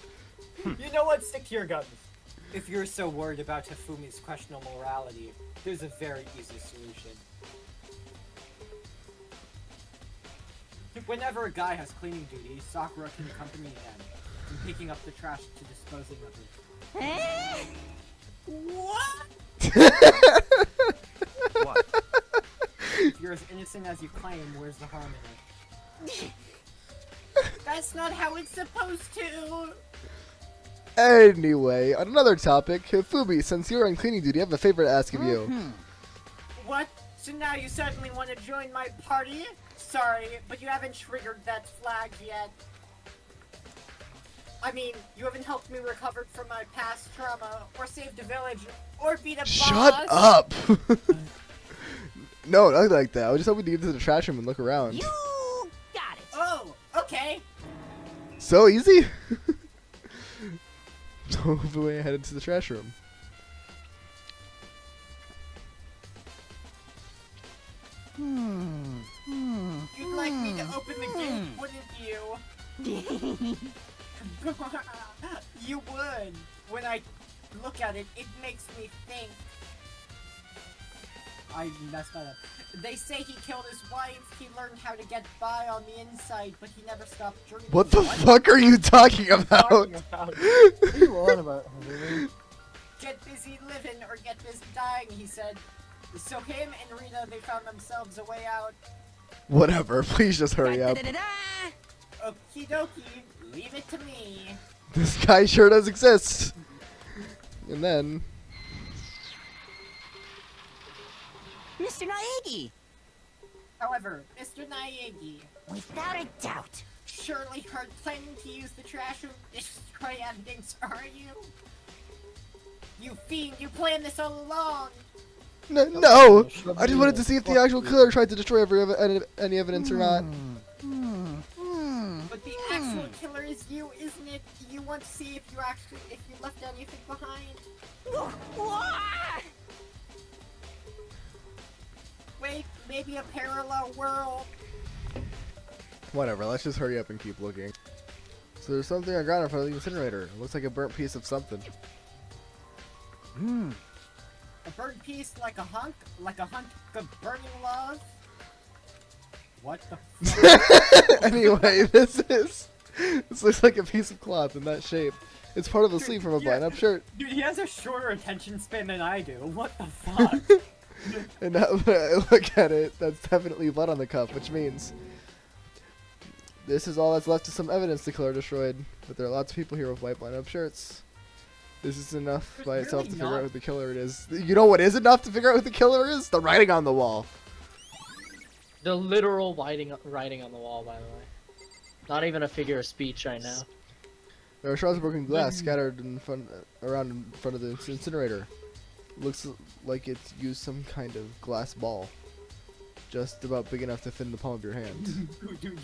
You know what? Stick to your guns. If you're so worried about Hifumi's questionable morality, there's a very easy solution. Whenever a guy has cleaning duty, Sakura can accompany him in picking up the trash to disposing of it. Eh? What? What? If you're as innocent as you claim, where's the harm in it? That's not how it's supposed to. Anyway, on another topic, Hifumi, since you're on cleaning duty, I have a favor to ask of you. What? So now you suddenly want to join my party? Sorry, but you haven't triggered that flag yet. I mean, you haven't helped me recover from my past trauma, or saved a village, or beat a boss. Shut up! No, nothing like that. I was just hoping to get to the trash room and look around. You got it. Oh, okay. So easy? So Hifumi headed to the trash room. You'd like me to open the gate, wouldn't you? You would. When I look at it, it makes me think. I messed that up. They say he killed his wife, he learned how to get by on the inside, but he never stopped drinking. What the fuck are you talking about? What are you on about, homie? Get busy living or get busy dying, he said. So him and Rita, they found themselves a way out. Whatever, please just hurry up. Okie dokie, leave it to me. This guy sure does exist. And then... Mr. Naegi! However, Mr. Naegi, Without a doubt. surely hard planning to use the trash room to destroy evidence, are you? You fiend, you planned this all along! No! I just wanted to see if the actual killer tried to destroy any evidence or not. But the actual killer is you, isn't it? You want to see if you left anything behind? Wait, maybe a parallel world? Whatever, let's just hurry up and keep looking. So there's something on the ground in front of the incinerator. It looks like a burnt piece of something. A burnt piece like a hunk of burning love? What the Anyway, this looks like a piece of cloth in that shape. It's part of the sleeve from a button-up shirt. Dude, he has a shorter attention span than I do. What the fuck? And now that I look at it, that's definitely blood on the cuff, which means this is all that's left of some evidence the killer destroyed. But there are lots of people here with white button-up shirts. This is enough by itself to figure out who the killer it is. You know what is enough to figure out who the killer is? The writing on the wall. The literal writing on the wall, by the way. Not even a figure of speech right now. There are shards of broken glass scattered around in front of the incinerator. Looks like it's used some kind of glass ball. Just about big enough to fit in the palm of your hand.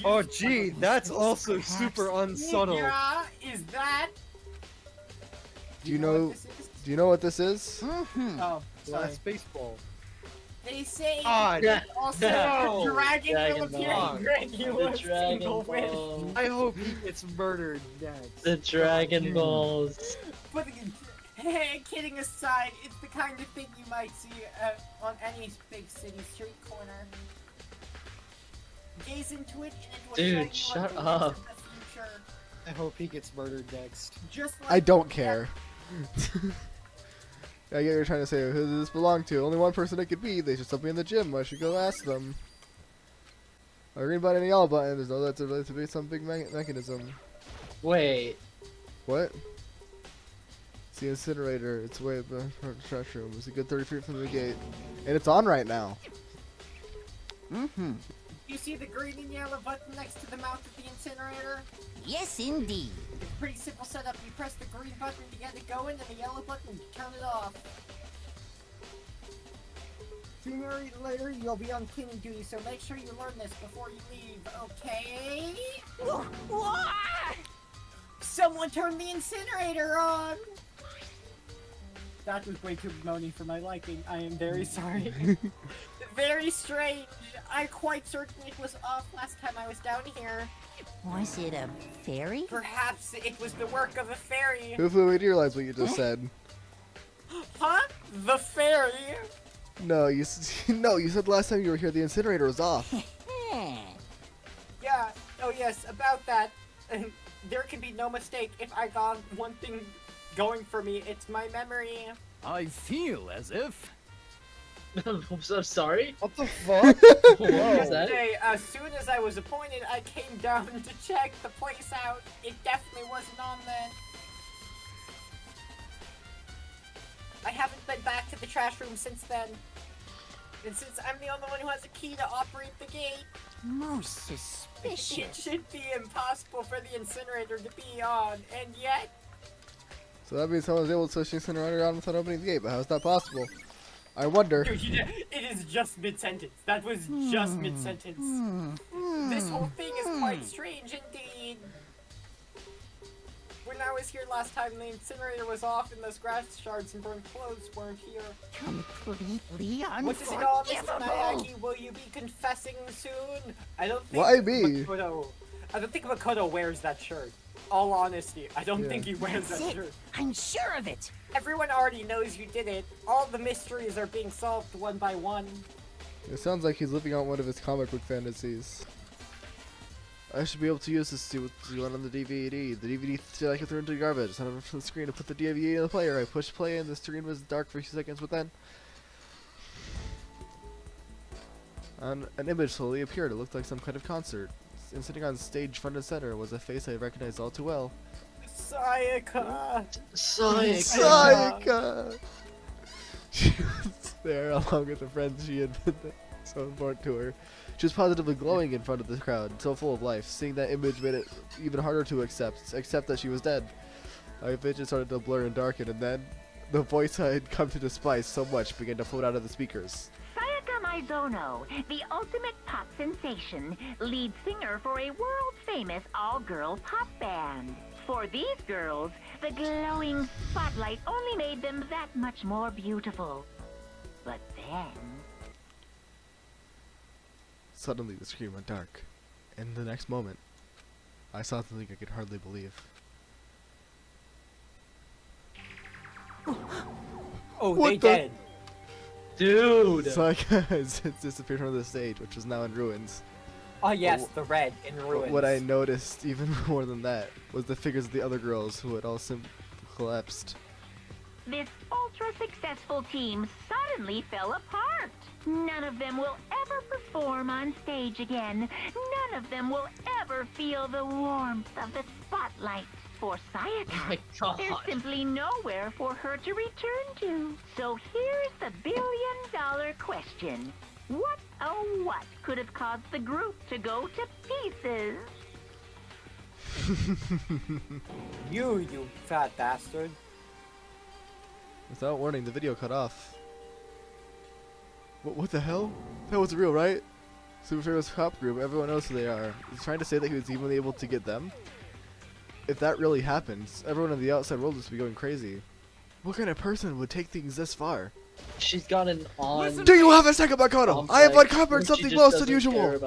Oh gee, that's also super unsubtle. Yeah, is that? Do you know? what this is? Do you know what this is? Oh, sorry. Last baseball. They say God. also No. the dragon will Dragon appear Ball. and grant you The a Dragon single wish. Balls. I hope he gets murdered next. The Dragon Balls. But kidding aside, it's the kind of thing you might see on any big city street corner. Gaze into it and it will Dude, show you shut a glimpse up. of the future. I hope he gets murdered next. Just like I don't care. I get what you're trying to say. Who does this belong to? Only one person it could be. They should still be in the gym. I should go ask them. A green button and a yellow button. There's no that's related to be some big mechanism. Wait. What? It's the incinerator. It's way up the trash room. It's a good 30 feet from the gate. And it's on right now. you see the green and yellow button next to the mouth of the incinerator? Yes, indeed. It's a pretty simple setup. You press the green button to get it going and the yellow button to turn it off. Sooner or later, you'll be on cleaning duty, so make sure you learn this before you leave, okay? Someone turn the incinerator on! That was way too moany for my liking. I am very sorry. Very strange. I'm quite certain it was off last time I was down here. Was it a fairy? Perhaps it was the work of a fairy. Hopefully, do you realize what you just said? Huh? The fairy? No, you no, you said last time you were here the incinerator was off. Yeah. Oh yes, about that. There can be no mistake if I got one thing going for me. It's my memory. I feel as if... I'm so sorry. What the fuck? What was that? Yesterday, as soon as I was appointed, I came down to check the place out. It definitely wasn't on then. I haven't been back to the trash room since then. And since I'm the only one who has a key to operate the gate, Most it suspicious. should be impossible for the incinerator to be on, and yet... So that means someone was able to switch the incinerator on without opening the gate, but how is that possible? I wonder. Dude, it is just mid-sentence. That was just mid-sentence. This whole thing is quite strange indeed. When I was here last time, the incinerator was off and those grass shards and burned clothes weren't here. Completely What does it all, Mr. unforgivable. Miyagi? Will you be confessing soon? I don't think Why me? I don't think Makoto wears that shirt. All honesty, I don't think he wears That's that it. shirt. I'm sure of it. Everyone already knows you did it. All the mysteries are being solved one by one. It sounds like he's living out one of his comic book fantasies. I should be able to use this to see what's going on the DVD. The DVD I can throw into the garbage. I don't have the screen to put the DVD in the player. I pushed play and the screen was dark for a few seconds, but then an image slowly appeared. It looked like some kind of concert. And sitting on stage front and center was a face I recognized all too well. Sayaka! Sayaka! She was there along with the friends she had been so important to her. She was positively glowing in front of the crowd, so full of life. Seeing that image made it even harder to accept that she was dead. My vision started to blur and darken, and then the voice I had come to despise so much began to float out of the speakers. Sayaka Mizono, the ultimate pop sensation, lead singer for a world-famous all-girl pop band. For these girls, the glowing spotlight only made them that much more beautiful. But then... Suddenly the screen went dark, and the next moment, I saw something I could hardly believe. Oh, What they the- dead. Dude! Sayaka has disappeared from the stage, which was now in ruins. Oh yes, the red in ruins. What I noticed even more than that was the figures of the other girls who had all collapsed. This ultra-successful team suddenly fell apart. None of them will ever perform on stage again. None of them will ever feel the warmth of the spotlight. For Sayaka, Oh my god. there's simply nowhere for her to return to. So here's the billion-dollar question. What, oh what, could have caused the group to go to pieces? You fat bastard. Without warning, the video cut off. What the hell? That was real, right? Super Heroes Cop Group, everyone knows who they are. He's trying to say that he was even able to get them? If that really happens, everyone in the outside world must be going crazy. What kind of person would take things this far? She's got an on. Do you have a second, Makoto? I have uncovered something most unusual.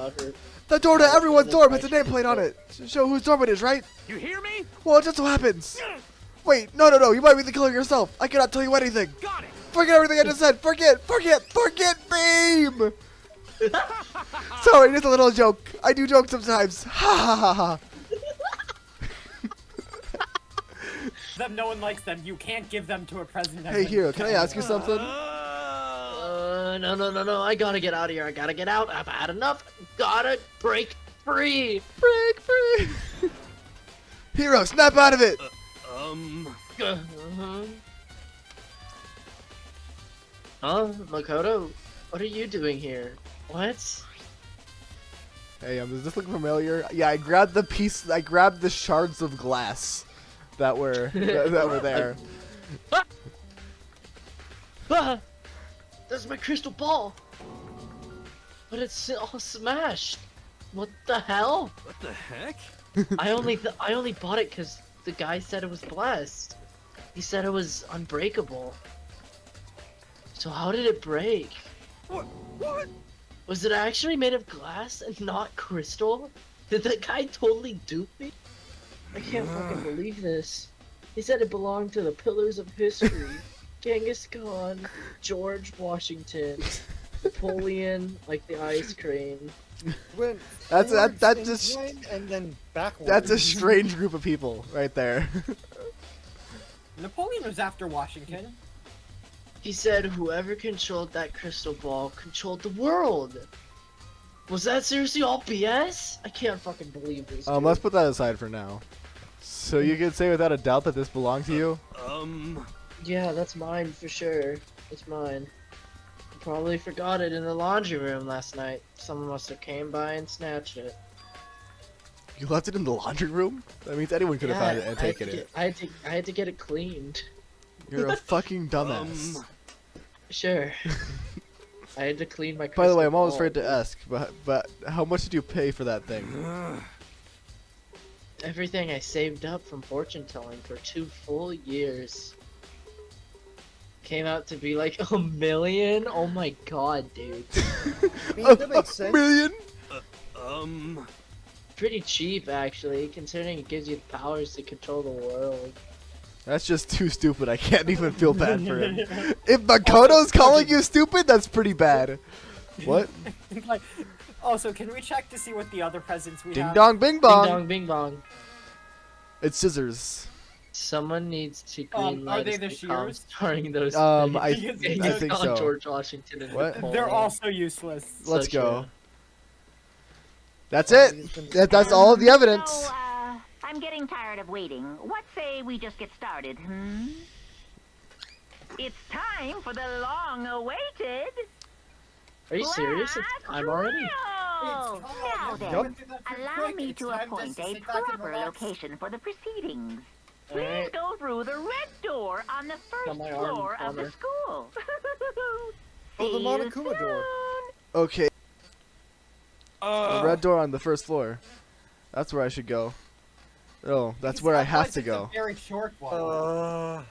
The door to everyone's dorm has a nameplate on it. Show whose dorm it is, right? You hear me? Well, it just so happens. Wait, no, you might be the killer yourself. I cannot tell you anything. Got it. Forget everything I just said. Forget beam. Sorry, just a little joke. I do joke sometimes. Ha ha ha ha. Them, no one likes them. You can't give them to a president. Hey, Hiro, can I ask you something? No. I gotta get out of here. I gotta get out. I've had enough. Gotta break free. Break free. Hiro, snap out of it. Makoto, what are you doing here? What? Hey, does this look familiar? Yeah, I grabbed the shards of glass that were that were there. That's my crystal ball. But it's all smashed. What the hell? What the heck? I only bought it because the guy said it was blessed. He said it was unbreakable. So how did it break? What? Was it actually made of glass and not crystal? Did that guy totally dupe me? I can't fucking believe this. He said it belonged to the pillars of history. Genghis Khan, George Washington, Napoleon, like the ice cream. That's just and then backwards. That's a strange group of people right there. Napoleon was after Washington. He said whoever controlled that crystal ball controlled the world. Was that seriously all BS? I can't fucking believe this. Let's put that aside for now. So you can say without a doubt that this belonged to you? Yeah, that's mine for sure. It's mine. I probably forgot it in the laundry room last night. Someone must have came by and snatched it. You left it in the laundry room? That means anyone could have found it and taken it. I had to get it cleaned. You're a fucking dumbass. Sure. I had to clean my. By the way, I'm always afraid to ask, but how much did you pay for that thing? Everything I saved up from fortune telling for 2 full years came out to be like $1 million. Oh my god, dude. That makes sense. $1 million? Pretty cheap, actually, considering it gives you the powers to control the world. That's just too stupid. I can't even feel bad for him. If Makoto's calling you stupid, that's pretty bad. What? Like, also, can we check to see what the other presents we have? Ding dong, bing bong. Ding dong, bing bong. It's scissors. Someone needs to green are light they a the sitcom shears? starring those. I think so. George Washington and They're Napoleon. also useless. Let's go. true. That's it. That's all of the evidence. So, I'm getting tired of waiting. What say we just get started, It's time for the long-awaited... Are you serious? It's time already? Now then, allow me to appoint a proper location for the proceedings. Please go through the red door on the first floor of the school. Oh, the Monokuma door. Okay. The red door on the first floor. That's where I should go. Oh, that's where I have to go. A very short one.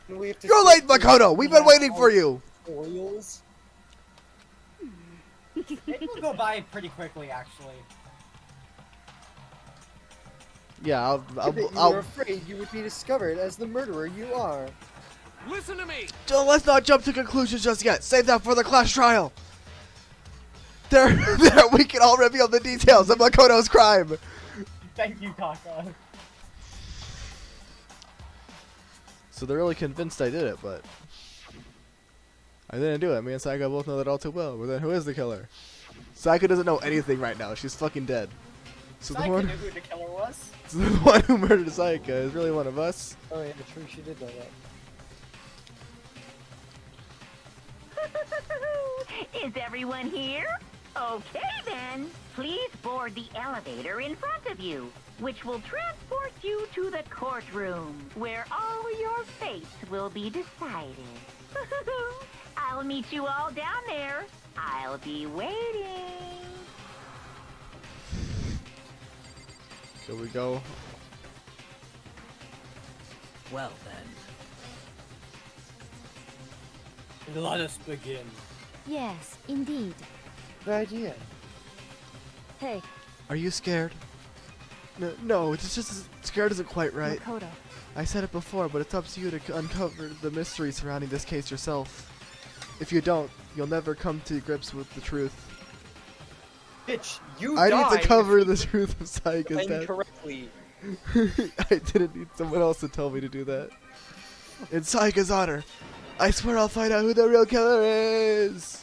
You're late, Makoto! We've been waiting for you! Oils? It will go by pretty quickly, actually. Yeah, You were afraid you would be discovered as the murderer you are. Listen to me. So let's not jump to conclusions just yet. Save that for the class trial. There we can all reveal the details of Makoto's crime. Thank you, Taka. So they're really convinced I did it, but I didn't do it. Me and Sayaka both know that all too well. But then who is the killer? Sayaka doesn't know anything right now. She's fucking dead. So Sayaka knew who the killer was. So the one who murdered Sayaka is really one of us. Oh yeah, true, she did know that. Is everyone here? Okay then. Please board the elevator in front of you, which will transport you to the courtroom, where all your fates will be decided. I'll meet you all down there. I'll be waiting. Here we go. Well then. Let us begin. Yes, indeed. Good idea. Hey, Are you scared? No, it's just scared isn't quite right. Makoto. I said it before, but it's up to you to uncover the mystery surrounding this case yourself. If you don't, you'll never come to grips with the truth. Bitch, you I die need to cover if the truth of Sayaka's death. incorrectly. I didn't need someone else to tell me to do that. In Sayaka's honor, I swear I'll find out who the real killer is!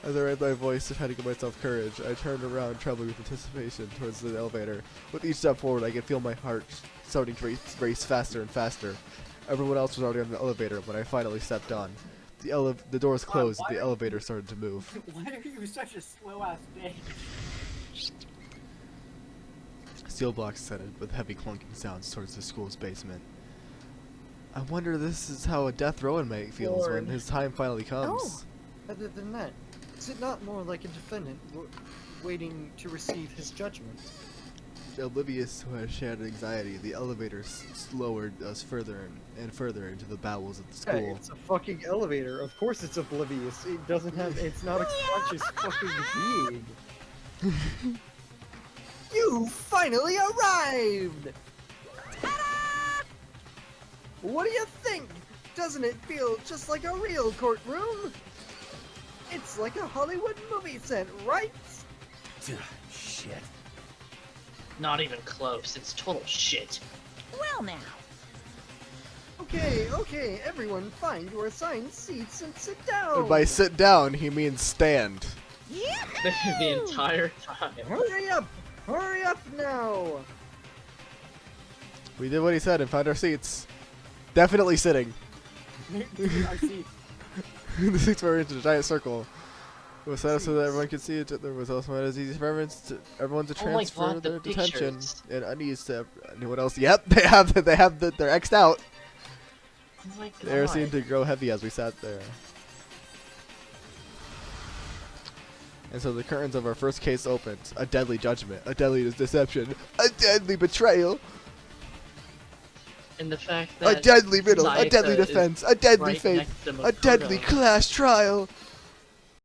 As I raised my voice to try to give myself courage, I turned around, trembling with anticipation, towards the elevator. With each step forward, I could feel my heart starting to race faster and faster. Everyone else was already on the elevator when I finally stepped on. The doors closed, and the elevator started to move. Why are you such a slow-ass bitch? Steel blocks sounded with heavy clunking sounds towards the school's basement. I wonder this is how a death row inmate feels when his time finally comes. Other than that, is it not more like a defendant waiting to receive his judgment? Oblivious to our shared anxiety, the elevator lowered us further and further into the bowels of the school. Hey, it's a fucking elevator. Of course it's oblivious. It doesn't have. It's not a conscious fucking being. You finally arrived! What do you think? Doesn't it feel just like a real courtroom? It's like a Hollywood movie set, right? Shit. Not even close. It's total shit. Well now. Okay, everyone find your assigned seats and sit down! And by sit down, he means stand. The entire time. Hurry up now! We did what he said and found our seats. Definitely sitting. Our seat. The seats were into a giant circle. It was set up so that everyone could see it. There was also as easy for everyone to transfer God, their the detention pictures. and unused to anyone else. Yep, they're X'd out. Oh my The air God. seemed to grow heavy as we sat there. And so the curtains of our first case opened. A deadly judgment, a deadly deception, a deadly betrayal, And the fact a that deadly riddle, a Sayaka deadly is defense, a deadly right faith, next to a deadly Makoto. class trial,